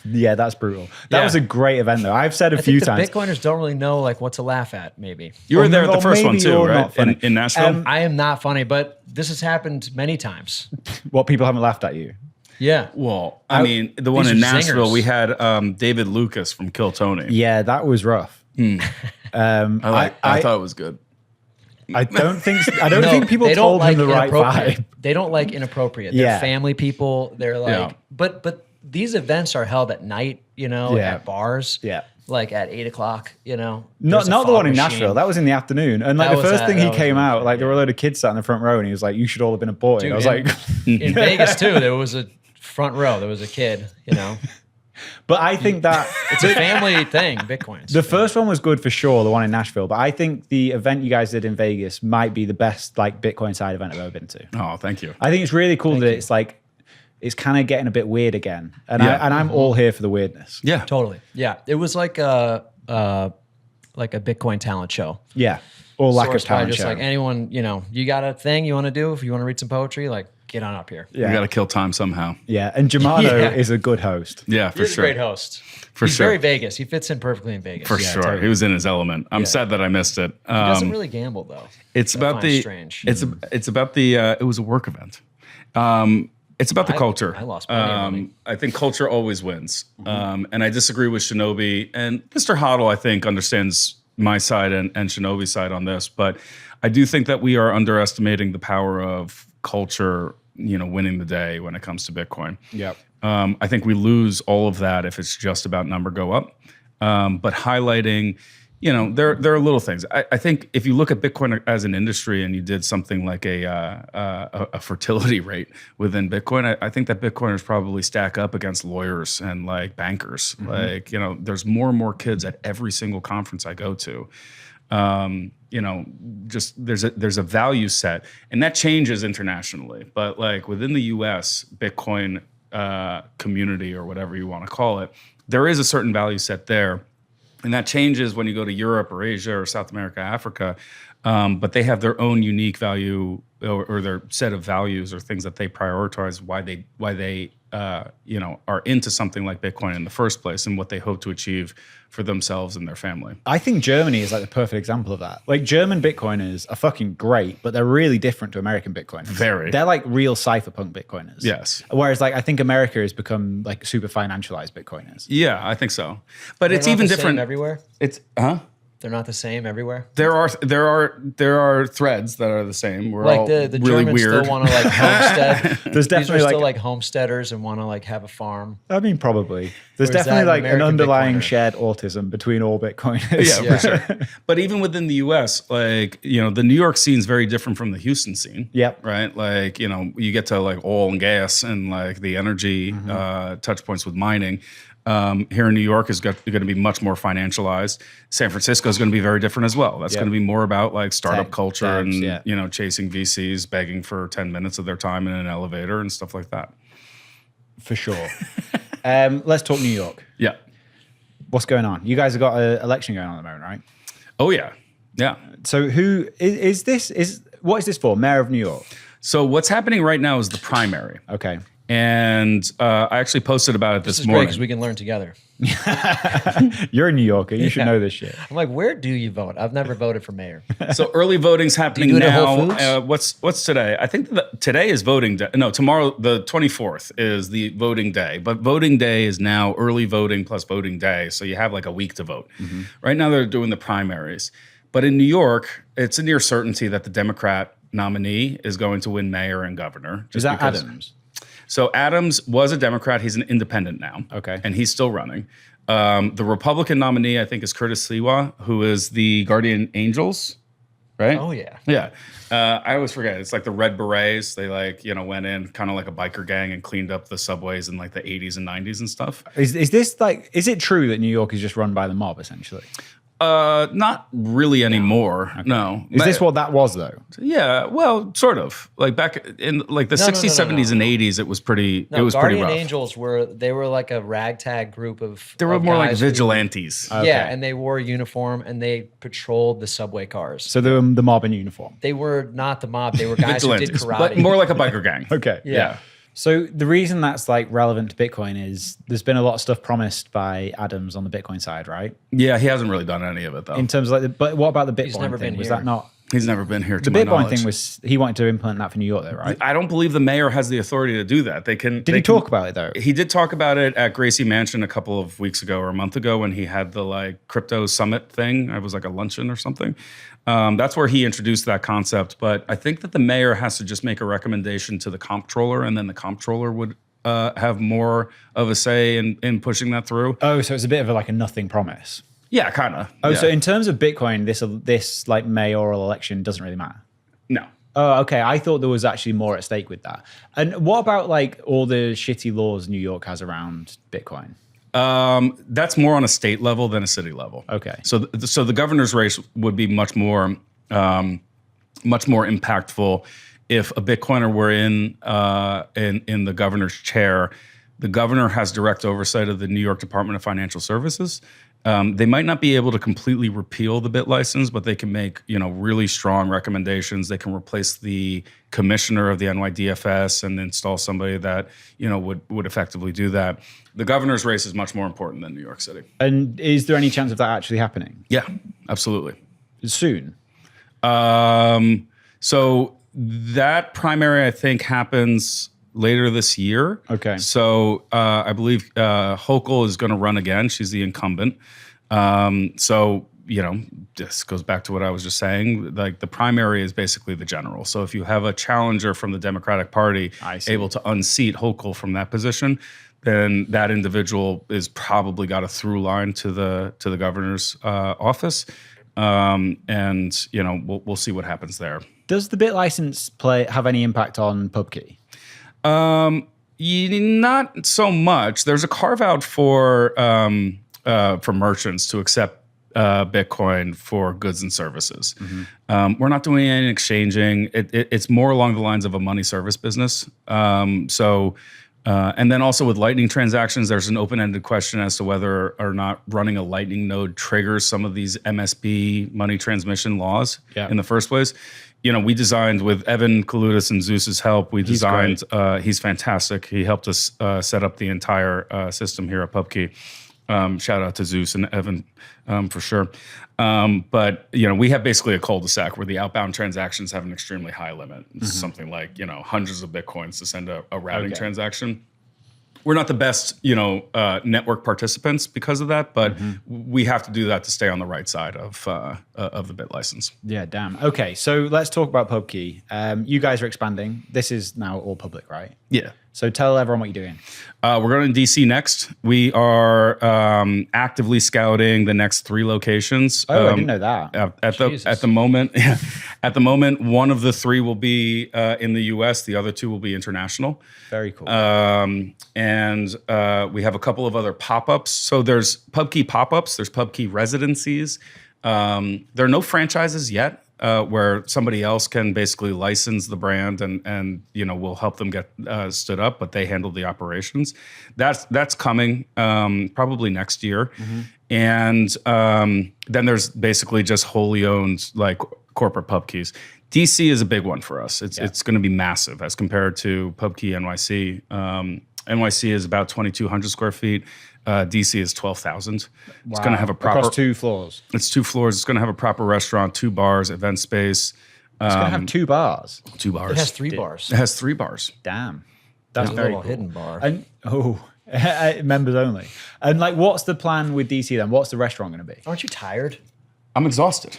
Yeah, that's brutal. That Yeah. was a great event though. I've said a I few think times. the Bitcoiners don't really know like what to laugh at. Maybe You were there at Or the first one maybe too, you're right? not funny. In Nashville. I am not funny, but this has happened many times. What people haven't laughed at you? Yeah. Well, I mean, the one these in are Nashville, zingers. we had David Lucas from Kill Tony. Yeah, that was rough. I thought it was good. I don't think. I don't No, think people they don't told like him the right inappropriate. vibe. They don't like inappropriate. Yeah. They're family people. They're like, Yeah. but these events are held at night, Yeah. at bars. Yeah. Like at 8 o'clock, Not There's a the fog one in machine. Nashville. That was in the afternoon. And like That the was first that- thing that he was came the- out, like there were a load of kids sat in the front row, and he was like, "You should all have been a boy." Dude, I was in- like, in Vegas too, there was a front row. There was a kid, but I think that It's a family thing, Bitcoins. the first one was good for sure, the one in Nashville. But I think the event you guys did in Vegas might be the best like Bitcoin side event I've ever been to. Oh, thank you. I think it's really cool that it's like it's kind of getting a bit weird again, and Yeah. I'm all here for the weirdness. Yeah. Totally. Yeah. It was like a Bitcoin talent show. Yeah, or lack of Sourced by talent just show. like anyone, you got a thing you want to do? If you want to read some poetry, like get on up here. You got to kill time somehow. Yeah, and Germano Yeah. is a good host. Yeah, for He's sure. a great host. For He's sure. very Vegas. He fits in perfectly in Vegas. For Yeah, sure. totally. He was in his element. I'm sad that I missed it. He doesn't really gamble though. It's I about find the strange. It's about the it was a work event. It's about the culture. I lost plenty of money. I think culture always wins. And I disagree with Shinobi. And Mr. Hodl, I think, understands my side and Shinobi's side on this. But I do think that we are underestimating the power of culture, winning the day when it comes to Bitcoin. Yep. I think we lose all of that if it's just about number go up. But highlighting, there are little things. I think if you look at Bitcoin as an industry and you did something like a fertility rate within Bitcoin, I think that Bitcoiners probably stack up against lawyers and like bankers. Like, there's more and more kids at every single conference I go to. Just there's a value set, and that changes internationally. But like within the U.S. Bitcoin community or whatever you want to call it, there is a certain value set there, and that changes when you go to Europe or Asia or South America, Africa. But they have their own unique value or their set of values or things that they prioritize. Why they are into something like Bitcoin in the first place and what they hope to achieve for themselves and their family. I think Germany is like the perfect example of that. Like German Bitcoiners are fucking great, but they're really different to American Bitcoiners. Very. They're like real cypherpunk Bitcoiners. Yes. Whereas like I think America has become like super financialized Bitcoiners. Yeah, I think so. But They're it's not even the same different everywhere. It's They're not the same everywhere. There are threads that are the same. We're Like all the really Germans weird. still want to like homestead. There's These are definitely still like, like homesteaders and want to like have a farm. I mean, probably. There's Or is definitely that like an American underlying Bitcoiner? shared autism between all Bitcoiners. Yeah, for sure. But even within the U.S., like, you know, the New York scene is very different from the Houston scene. Yep. Right. Like, you know, you get to like oil and gas and like the energy touch points with mining. Here in New York is going to be much more financialized. San Francisco is going to be very different as well. That's Yeah. going to be more about like startup Tech, culture devs, and, yeah. you know, chasing VCs, begging for 10 minutes of their time in an elevator and stuff like that. For sure. Let's talk New York. Yeah. What's going on? You guys have got an election going on at the moment, right? Oh, yeah. Yeah. So who is this? What is this for? Mayor of New York. So what's happening right now is the primary. Okay. And I actually posted about it This this is great morning. because we can learn together. You're a New Yorker. You should Yeah. know this shit. I'm like, where do you vote? I've never voted for mayor. So early voting's happening do it at Whole now. Foods? What's today? I think today is voting day. No, tomorrow, the 24th, is the voting day. But voting day is now early voting plus voting day. So you have like a week to vote. Right now they're doing the primaries. But in New York, it's a near certainty that the Democrat nominee is going to win mayor and governor. Is that Adams? So Adams was a Democrat. He's an independent now. Okay. And he's still running. The Republican nominee, I think, is Curtis Sliwa, who is the Guardian Angels, right? Oh, yeah. Yeah. I always forget. It's like the Red Berets. They like, you know, went in kind of like a biker gang and cleaned up the subways in like the 80s and 90s and stuff. Is this like? Is it true that New York is just run by the mob essentially? Not really anymore. No. Is this what that was though? Yeah, well, sort of. Like back in like the No, no, 60s, no, no, 70s, and 80s, it was pretty. No, it was pretty Guardian rough. Angels were like a ragtag group of. They were of more like guys who- vigilantes. Yeah, and they wore a uniform and they patrolled the subway cars. So the mob in uniform. They were not the mob. They were guys who did Vigilantes, karate. but more like a biker gang. Okay. Yeah. So the reason that's like relevant to Bitcoin is there's been a lot of stuff promised by Adams on the Bitcoin side, right? Yeah, he hasn't really done any of it though. In terms of like, but what about the Bitcoin never thing? been Was here. that not He's never been here. the To my Bitcoin knowledge. thing? Was he wanted to implement that for New York though, right? I don't believe the mayor has the authority to do that. They can. Did he talk about it though? He did talk about it at Gracie Mansion a couple of weeks ago or a month ago when he had the like crypto summit thing. It was like a luncheon or something. That's where he introduced that concept. But I think that the mayor has to just make a recommendation to the comptroller, and then the comptroller would have more of a say in pushing that through. Oh, so it's a bit of like a nothing promise. Yeah, kind of. Oh, so in terms of Bitcoin, this like mayoral election doesn't really matter. No. Oh, okay. I thought there was actually more at stake with that. And what about like all the shitty laws New York has around Bitcoin? That's more on a state level than a city level. Okay. So the governor's race would be much more impactful if a Bitcoiner were in the governor's chair. The governor has direct oversight of the New York Department of Financial Services. They might not be able to completely repeal the bit license, but they can make really strong recommendations. They can replace the commissioner of the NYDFS and install somebody that would effectively do that. The governor's race is much more important than New York City. And is there any chance of that actually happening Yeah, absolutely. soon? So that primary, I think, happens later this year. Okay. So I believe Hochul is going to run again. She's the incumbent. So, this goes back to what I was just saying. Like the primary is basically the general. So if you have a challenger from the Democratic Party able to unseat Hochul from that position, then that individual is probably got a through line to the governor's office. And we'll see what happens there. Does the bit license have any impact on Pubkey? Not so much. There's a carve out for merchants to accept Bitcoin for goods and services. Mm-hmm. We're not doing any exchanging. It's more along the lines of a money service business. And then also with Lightning transactions, there's an open-ended question as to whether or not running a Lightning node triggers some of these MSB money transmission laws in the first place. We designed with Evan Kalutis and Zeus's help. He's fantastic. He helped us set up the entire system here at Pubkey. Shout out to Zeus and Evan for sure. But we have basically a cul-de-sac where the outbound transactions have an extremely high limit. It's something like hundreds of Bitcoins to send a routing transaction. we're not the best, network participants because of that, but we have to do that to stay on the right side of the bit license. Yeah, damn. Okay, so let's talk about Pubkey. You guys are expanding. This is now all public, right? Yeah. So tell everyone what you're doing. We're going to DC next. We are actively scouting the next 3 locations. Oh, I didn't know that. At the moment, one of the 3 will be in the U.S. The other 2 will be international. Very cool. And we have a couple of other pop-ups. So there's Pubkey pop-ups. There's Pubkey residencies. There are no franchises yet. Where somebody else can basically license the brand and we'll help them get stood up, but they handle the operations. That's coming probably next year. And then there's basically just wholly owned like corporate Pubkeys. DC is a big one for us. It's going to be massive as compared to Pubkey NYC. NYC is about 2,200 square feet. DC is 12,000. It's going to have a proper across 2 floors. It's 2 floors. It's going to have a proper restaurant, 2 bars, event space. It's going to have 2 bars. 2 bars. It has 3 bars. It has 3 bars. Damn, There's that's a very little cool. hidden bar. And members only. And like, what's the plan with DC then? What's the restaurant going to be? Aren't you tired? I'm exhausted.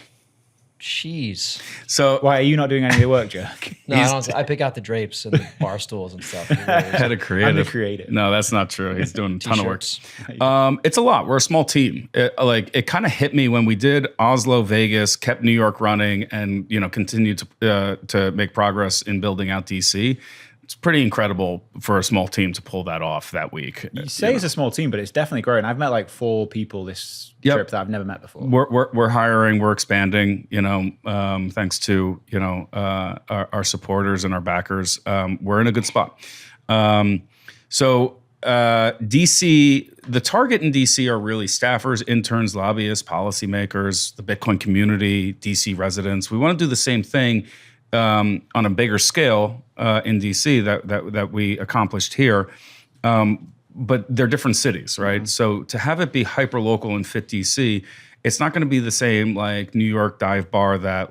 Jeez. So Why are you not doing any of the work, Jerk? No, I don't. I pick out the drapes and the bar stools and stuff. head of creative. I'm the creative. No, that's not true. He's doing a ton of work. T-shirts. It's a lot. We're a small team. It kind of hit me when we did Oslo, Vegas, kept New York running, and continued to make progress in building out DC. It's pretty incredible for a small team to pull that off that week. You say it's a small team, but it's definitely growing. I've met like 4 people this trip that I've never met before. We're hiring, we're expanding. Thanks to our supporters and our backers. We're in a good spot. So DC, the target in DC are really staffers, interns, lobbyists, policymakers, the Bitcoin community, DC residents. We want to do the same thing on a bigger scale in DC that we accomplished here. But they're different cities, right? So to have it be hyper local and fit DC, it's not going to be the same like New York dive bar that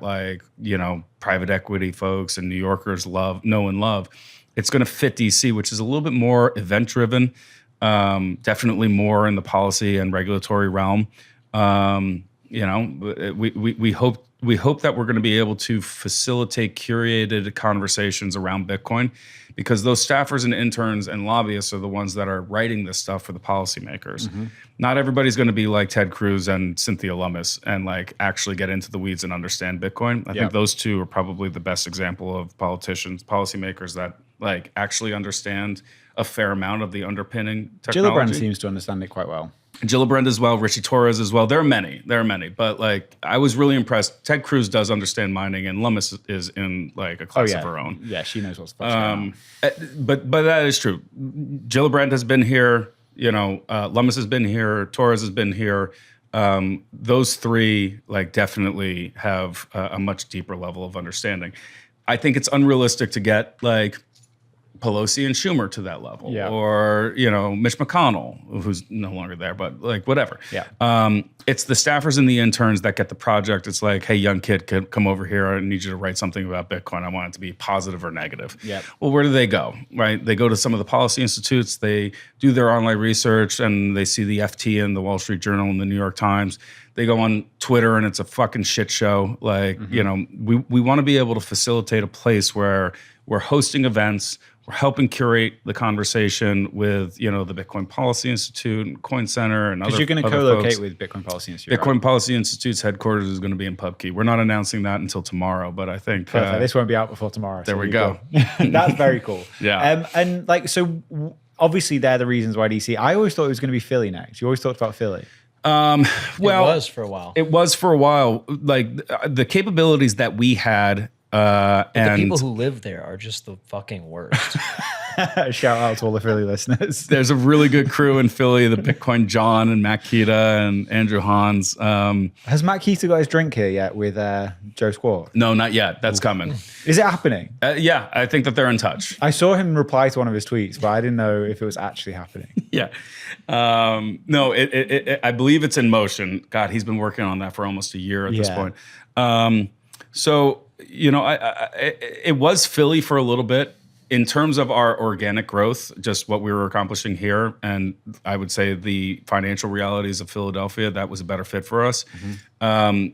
private equity folks and New Yorkers know and love. It's going to fit DC, which is a little bit more event driven, definitely more in the policy and regulatory realm. We hope that we're going to be able to facilitate curated conversations around Bitcoin, because those staffers and interns and lobbyists are the ones that are writing this stuff for the policymakers. Not everybody's going to be like Ted Cruz and Cynthia Lummis and like actually get into the weeds and understand Bitcoin. I think those 2 are probably the best example of policymakers that like actually understand a fair amount of the underpinning technology. Gillibrand seems to understand it quite well. Gillibrand as well, Richie Torres as well. There are many, but like I was really impressed. Ted Cruz does understand mining, and Lummis is in like a class of her own. Yeah, she knows what's going on. But that is true. Gillibrand has been here. Lummis has been here. Torres has been here. Those 3 like definitely have a much deeper level of understanding. I think it's unrealistic to get like Pelosi and Schumer to that level, or Mitch McConnell, who's no longer there, but like whatever. It's the staffers and the interns that get the project. It's like, hey, young kid, come over here. I need you to write something about Bitcoin. I want it to be positive or negative. Well, where do they go? Right? They go to some of the policy institutes. They do their online research, and they see the FT and the Wall Street Journal and the New York Times. They go on Twitter, and it's a fucking shit show. Like, we want to be able to facilitate a place where we're hosting events. We're helping curate the conversation with, the Bitcoin Policy Institute and Coin Center and other. Because you're going to co-locate with Bitcoin Policy Institute. Bitcoin Policy Institute's headquarters is going to be in Pubkey. We're not announcing that until tomorrow, but I think this won't be out before tomorrow. There we go. That's very cool. Yeah. And like, so obviously they're the reasons why DC. I always thought it was going to be Philly next. You always talked about Philly. Well, it was for a while. It was for a while. Like the capabilities that we had. And the people who live there are just the fucking worst. Shout out to all the Philly listeners. There's a really good crew in Philly, the Bitcoin John and Matt Keita and Andrew Hans. Has Matt Keita got his drink here yet with Joe Squaw? No, not yet. That's coming. Is it happening? Yeah, I think that they're in touch. I saw him reply to one of his tweets, but I didn't know if it was actually happening. Yeah. No, I believe it's in motion. God, he's been working on that for almost a year at this point. So, it was Philly for a little bit. in terms of our organic growth, just what we were accomplishing here, and I would say the financial realities of Philadelphia, that was a better fit for us.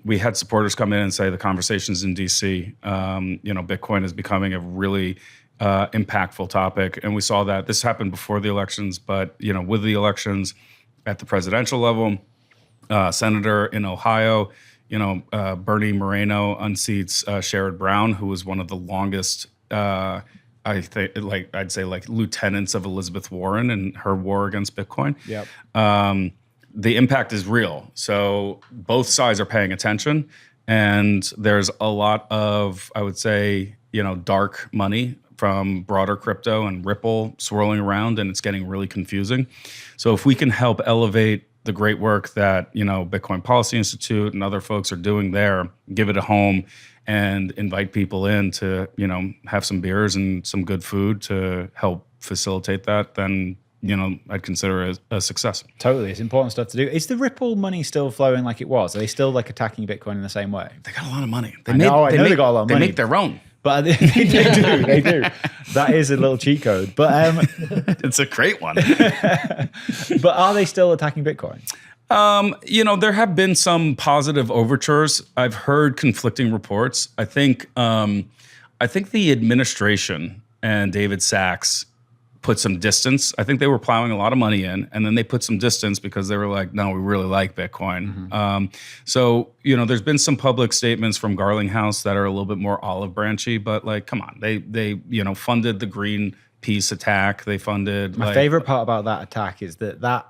We had supporters come in and say the conversations in DC, Bitcoin is becoming a really impactful topic, and we saw that this happened before the elections, but with the elections at the presidential level, senator in Ohio, Bernie Moreno unseats Sherrod Brown, who was one of the longest. I'd say lieutenants of Elizabeth Warren and her war against Bitcoin. Yep. The impact is real. So both sides are paying attention, and there's a lot of, I would say, dark money from broader crypto and Ripple swirling around, and it's getting really confusing. So if we can help elevate the great work that Bitcoin Policy Institute and other folks are doing there, give it a home, and invite people in to have some beers and some good food to help facilitate that, then I'd consider it a success. Totally, it's important stuff to do. Is the Ripple money still flowing like it was? Are they still attacking Bitcoin in the same way? They got a lot of money. I know they got a lot of money. They make their own. But they do. They do. That is a little cheat code. But it's a great one. But are they still attacking Bitcoin? There have been some positive overtures. I've heard conflicting reports. I think the administration and David Sachs put some distance. I think they were plowing a lot of money in, and then they put some distance because they were like, no, we really like Bitcoin. Mm-hmm. There's been some public statements from Garlinghouse that are a little bit more olive branchy, but come on, they funded the Greenpeace attack. They funded. My favorite part about that attack is that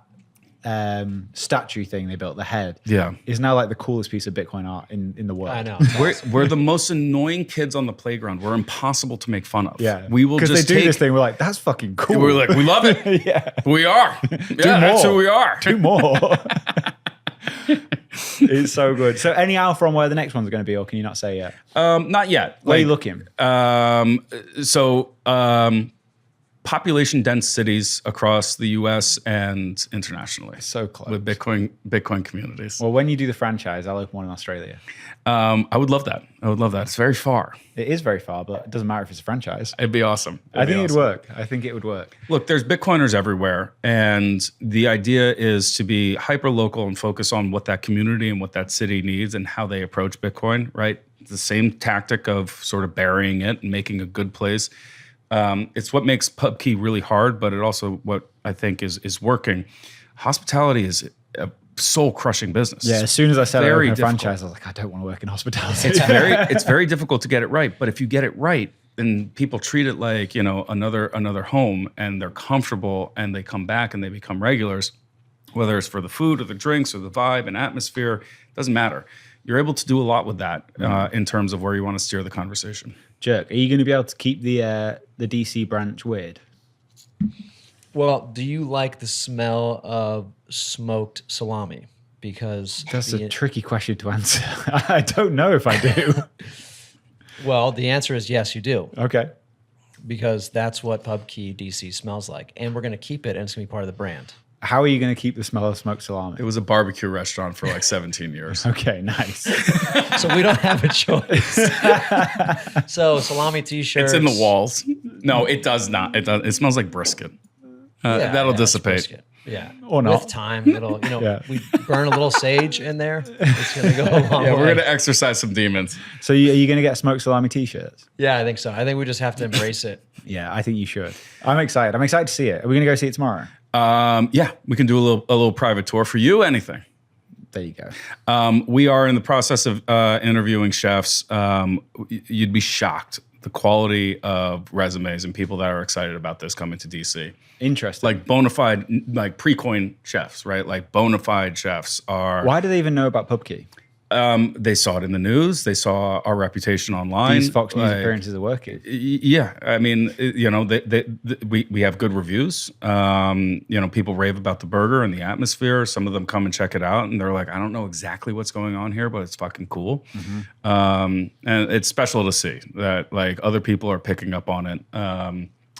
statue thing they built, the head, is now the coolest piece of Bitcoin art in the world. I know. We're the most annoying kids on the playground. We're impossible to make fun of. Yeah. We will just because they do this thing. We're like, that's fucking cool. We're like, we love it. Yeah. We are. Yeah, that's who we are. Do more. It's so good. So any alpha on where the next one's going to be, or can you not say yet? Not yet. Where are you looking? Population dense cities across the U.S. and internationally. So close. With Bitcoin communities. Well, when you do the franchise, I'll open one in Australia. I would love that. It's very far. It is very far, but it doesn't matter if it's a franchise. It'd be awesome. I think it would work. Look, there's Bitcoiners everywhere, and the idea is to be hyper local and focus on what that community and what that city needs and how they approach Bitcoin, right? The same tactic of sort of burying it and making a good place. It's what makes Pubkey really hard, but it also what I think is working. Hospitality is a soul-crushing business. Yeah, as soon as I said I opened a difficult. franchise, I was like, I don't want to work in hospitality. It's very difficult to get it right. But if you get it right, then people treat it like another home, and they're comfortable, and they come back and they become regulars. Whether it's for the food or the drinks or the vibe and atmosphere, doesn't matter. You're able to do a lot with that in terms of where you want to steer the conversation. Jerk, are you going to be able to keep the DC branch weird? Well, do you like the smell of smoked salami? Because that's a tricky question to answer. I don't know if I do. Well, the answer is yes, you do. Okay. Because that's what Pubkey DC smells like. And we're going to keep it, and it's going to be part of the brand. How are you going to keep the smell of smoked salami? It was a barbecue restaurant for 17 years. Okay, nice. So we don't have a choice. So salami t-shirts. It's in the walls. No, it does not. It smells like brisket. That'll dissipate. Yeah. Or not. With time, it'll, we burn a little sage in there. It's going to go a long way. Yeah, we're going to exercise some demons. So are you going to get smoked salami t-shirts? Yeah, I think so. I think we just have to embrace it. Yeah, I think you should. I'm excited. I'm excited to see it. Are we going to go see it tomorrow? Yeah, we can do a little private tour for you. Anything. There you go. We are in the process of interviewing chefs. You'd be shocked the quality of resumes and people that are excited about this coming to DC. Interesting. Like bona fide, like pre-coin chefs, right? Like bona fide chefs are. Why do they even know about Pubkey? They saw it in the news. They saw our reputation online. These Fox News appearances are working. Yeah, I mean, we have good reviews. People rave about the burger and the atmosphere. Some of them come and check it out, and they're like, "I don't know exactly what's going on here, but it's fucking cool." Mm-hmm. And it's special to see that like other people are picking up on it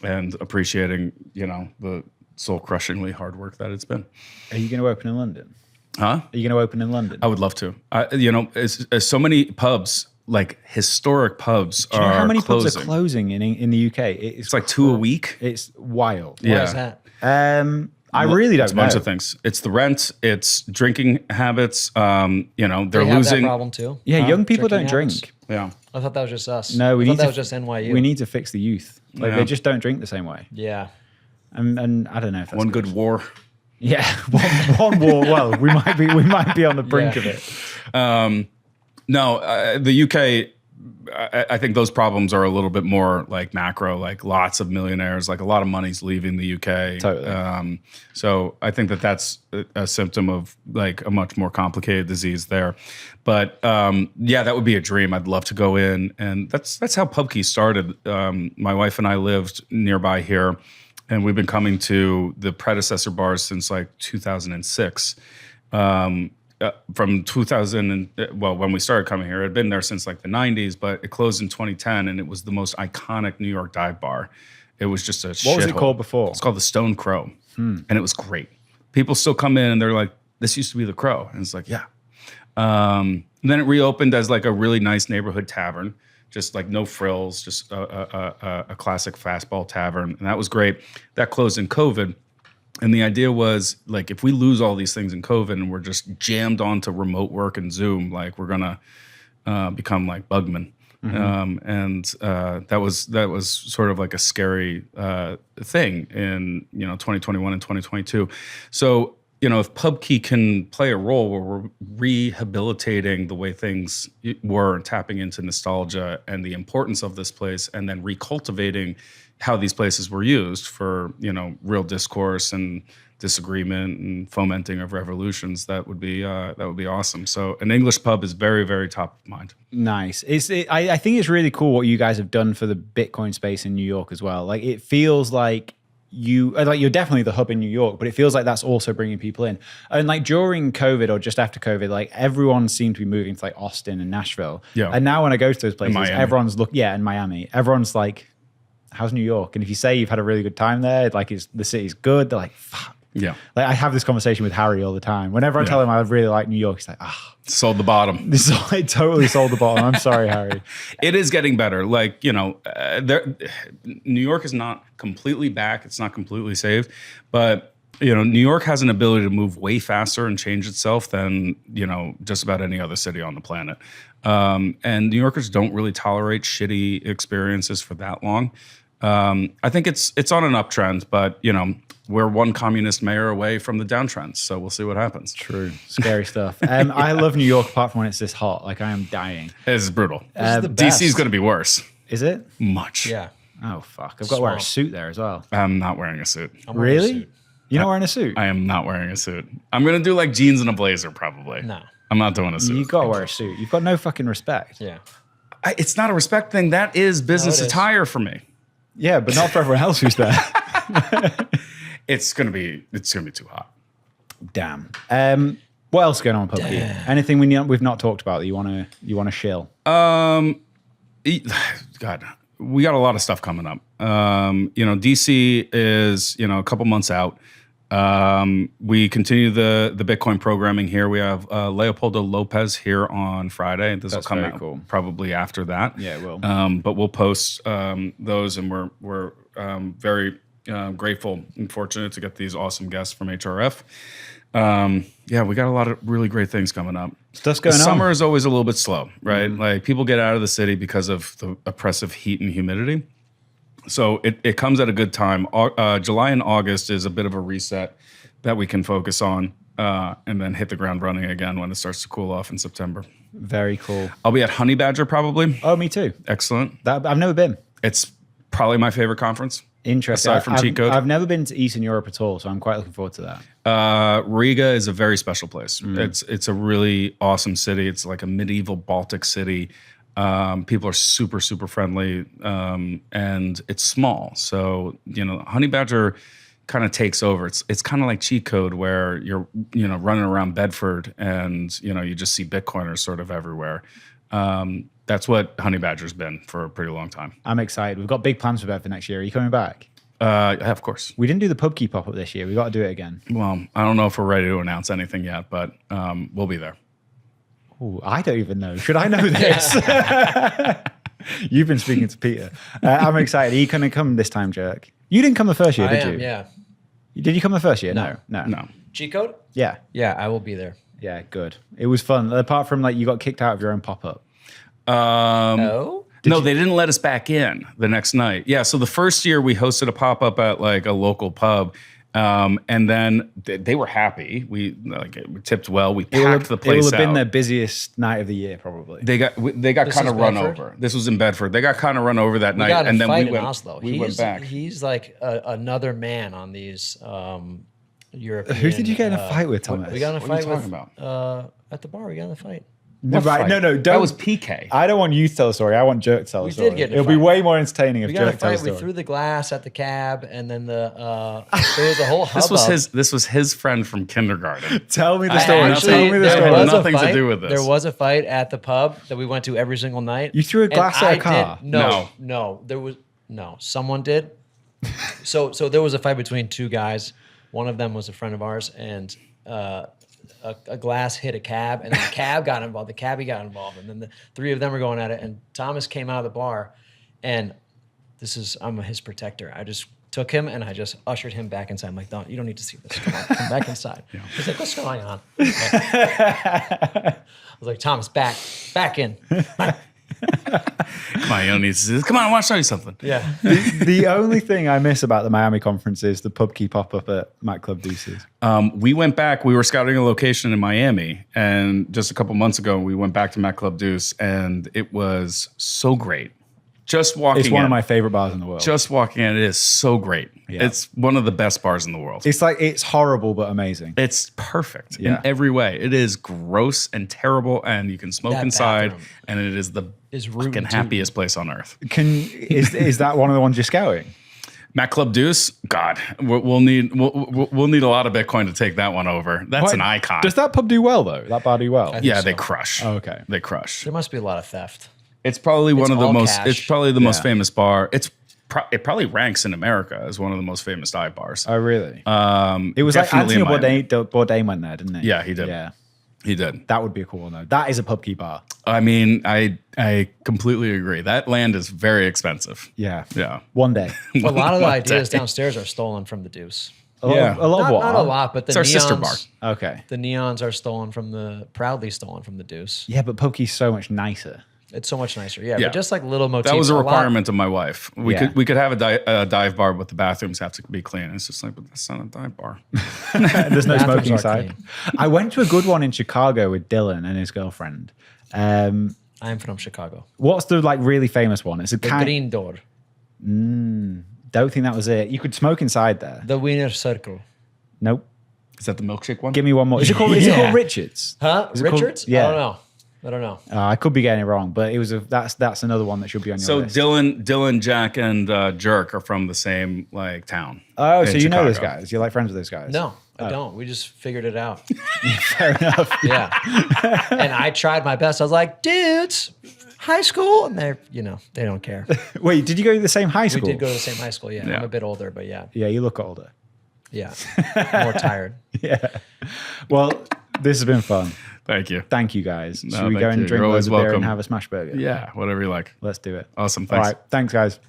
and appreciating, the soul-crushingly hard work that it's been. Are you going to open in London? Huh? Are you going to open in London? I would love to. As so many pubs like historic pubs Do you know are how many closing. pubs are closing in the UK? It's like 2 a week. It's wild. Why Yeah. is that? I really don't It's a bunch know. of things. It's the rent. It's drinking habits. You know, they're They have losing. that problem too. Yeah, young people don't Drinking drink. habits? Yeah. I thought that was just us. No, we I need thought that to, was just NYU. We need to fix the youth. Like Yeah. they just don't drink the same way. yeah. And I don't know if that's One good war. Yeah, one war. Well, we might be on the brink Yeah. of it. No, the UK. I think those problems are a little bit more like macro, like lots of millionaires, like a lot of money's leaving the UK. Totally. So I think that that's a symptom of like a much more complicated disease there. But yeah, that would be a dream. I'd love to go in, and that's how Pubkey started. My wife and I lived nearby here, and we've been coming to the predecessor bars since like 2006. From 2000 and when we started coming here, it had been there since like the 90s, but it closed in 2010, and it was the most iconic New York dive bar. It was just a What was it shithole. called before? It's called the Stone Crow, and it was great. People still come in and they're like, "This used to be the Crow," and it's like, yeah. And then it reopened as like a really nice neighborhood tavern, just like no frills, just a classic fastball tavern, and that was great. That closed in COVID. And the idea was like, if we lose all these things in COVID and we're just jammed onto remote work and Zoom, like we're gonna become like Bugman. And that was sort of like a scary thing in 2021 and 2022. So if Pubkey can play a role where we're rehabilitating the way things were and tapping into nostalgia and the importance of this place, and then recultivating how these places were used for real discourse and disagreement and fomenting of revolutions, that would be awesome. So an English pub is very, very top of mind. Nice. I think it's really cool what you guys have done for the Bitcoin space in New York as well. Like it feels like you're definitely the hub in New York, but it feels like that's also bringing people in. And like during COVID or just after COVID, like everyone seemed to be moving to like Austin and Nashville. Yeah. And now when I go to those places, Miami. everyone's in Miami. Everyone's like, how's New York? And if you say you've had a really good time there, like the city's good, they're like, fuck. Yeah. Like I have this conversation with Harry all the time. Whenever I tell him I really like New York, he's like, Sold the bottom. this is I totally sold the bottom. I'm sorry, Harry. It is getting better. Like, New York is not completely back. It's not completely saved. But, New York has an ability to move way faster and change itself than, just about any other city on the planet. And New Yorkers don't really tolerate shitty experiences for that long. I think it's on an uptrend, but, we're one communist mayor away from the downtrend. So we'll see what happens. True. Scary stuff. I love New York apart from when it's this hot. Like I am dying. It's brutal. This is the best. DC is going to be worse. Is it? Much. Yeah. Oh, fuck. I've got to wear a Swamp. suit there as well. I'm not wearing a suit. I'm wearing a Really? suit. You're not wearing a suit? I am not wearing a suit. I'm going to do like jeans and a blazer probably. No. I'm not doing a suit. You got to wear a suit. You've got no fucking respect. Yeah. It's not a respect thing. That is business No, it is. attire for me. Yeah, but not for everyone else who's there. It's gonna be too hot. Damn. What else is going on, Pubkey? Anything we've not talked about that you wanna shill? God, we got a lot of stuff coming up. DC is a couple months out. We continue the Bitcoin programming here. We have Leopoldo Lopez here on Friday. This will That's come very out cool. probably after that. Yeah, it will. But we'll post those, and we're very grateful and fortunate to get these awesome guests from HRF. Yeah, we got a lot of really great things coming up. Stuff's going on. Summer is always a little bit slow, right? Like people get out of the city because of the oppressive heat and humidity. So it comes at a good time. July and August is a bit of a reset that we can focus on and then hit the ground running again when it starts to cool off in September. Very cool. I'll be at Honey Badger probably. Oh, me too. Excellent. I've never been. It's probably my favorite conference. Interesting. Aside from cheat code. I've never been to Eastern Europe at all, so I'm quite looking forward to that. Riga is a very special place. It's a really awesome city. It's like a medieval Baltic city. People are super, super friendly, and it's small. So, Honey Badger kind of takes over. It's kind of like cheat code where you're, running around Bedford and, you just see Bitcoiners sort of everywhere. That's what Honey Badger's been for a pretty long time. I'm excited. We've got big plans for Bedford next year. Are you coming back? Yeah, of course. We didn't do the Pubkey pop-up this year. We got to do it again. Well, I don't know if we're ready to announce anything yet, but we'll be there. Ooh, I don't even know. Should I know this? You've been speaking to Peter. I'm excited. Are you going to come this time, Jerk? You didn't come the first year, I did am, you? yeah. Did you come the first year? No. No. G code? Yeah. Yeah, I will be there. Yeah, good. It was fun. Apart from like you got kicked out of your own pop-up. Oh? No, they didn't let us back in the next night. Yeah, so the first year we hosted a pop-up at like a local pub. And then they were happy. We tipped well. We packed the place out. It will have been their busiest night of the year, probably. They got kind is of run Bedford? over. This was in Bedford. They got kind of run over that night, Got in and a then fight we went. in Oslo. We went back. He's like another man on these European. Who did you get in a fight with, Thomas? We got in a What are you fight with talking at the bar. We got in a fight. No, right. No, don't. That was PK. I don't want you to tell the story. I want Jerk to tell the We story. did get in a It'll be fight. way more entertaining if We got in a Jerk tells fight. the We story. threw the glass at the cab, and then there was a whole hubbub. This was his friend from kindergarten. Tell me the I story. actually- Tell me the there story. was was a nothing to fight. do with this. There was a fight at the pub that we went to every single night. You threw a And glass at a I car? did- No. There was someone did. So there was a fight between two guys. One of them was a friend of ours, and a glass hit a cab, and then the cab got involved. The cabbie got involved, and then the three of them were going at it. And Thomas came out of the bar, and I'm his protector. I just took him and I just ushered him back inside. I'm like, you don't need to see this. Come on, come back inside. He's like, what's going on? I was like, Thomas, back in. Come on, you don't need to see this. Come on, I want to show you something. Yeah. The only thing I miss about the Miami conference is the Pubkey pop-up at Mac Club Deuces. We went back. We were scouting a location in Miami, and just a couple months ago, we went back to Mac Club Deuce, and it was so great. Just walking It's one in, of my favorite bars in the world. Just walking in, it is so great. Yeah. It's one of the best bars in the world. It's horrible but amazing. It's perfect Yeah. in every way. It is gross and terrible, and you can smoke That inside, bathroom and it is the is fucking rootin' happiest place on earth. Is that one of the ones you're scouting? Mac Club Deuce, God, we'll need a lot of Bitcoin to take that one over. That's an icon. Does that pub do well though? That bar do well? Yeah, so. they crush. Oh, okay. They crush. There must be a lot of theft. It's probably one of the all most. cash. It's probably the most Yeah. famous bar. It probably ranks in America as one of the most famous dive bars. Oh really? It was like definitely Anthony in Miami. Bourdain went there, didn't he? Yeah, he did. Yeah, He did. that would be a cool one though. That is a Pubkey bar. I mean, I completely agree. That land is very expensive. Yeah, Yeah. One day. A lot of the One ideas day. downstairs are stolen from the Deuce. A lot Yeah. of what? Not a lot, but the It's our neons, sister bar. Okay. The neons are proudly stolen from the Deuce. Yeah, but Pubkey's so much nicer. It's so much nicer. Yeah, Yeah. but just like little motifs. That was a lot- requirement of my wife. We Yeah. could have a dive bar, but the bathrooms have to be clean. It's just like, but that's not a dive bar. There's no Bathrooms smoking are inside. I went to a good one in Chicago with Dylan and his girlfriend. I'm from Chicago. What's the like really famous one? It's a The kind. Green Door. Don't think that was it. You could smoke inside there. The Wiener Circle. Nope. Is that the milkshake one? Give me one more. Is it called Yeah. Richards? Huh? Is it called- Richards? Yeah. I don't know. I could be getting it wrong, but it was that's another one that should be on your So list. Dylan, Jack, and Jerk are from the same like town. Oh, in so you know those Chicago. guys? You're like friends with those guys? No, I don't. We just figured it out. Fair enough. Yeah. And I tried my best. I was like, dudes, high school. And they don't care. Wait, did you go to the same high We school? did go to the same high school. Yeah. Yeah. I'm a bit older, but yeah. Yeah, you look older. Yeah. More tired. Yeah. Well, this has been fun. Thank you. Thank you guys. No, Should we go thank and you. drink You're loads always of beer welcome. and have a smash burger? Yeah, whatever you like. Let's do it. Awesome. All Thanks. right. Thanks, guys.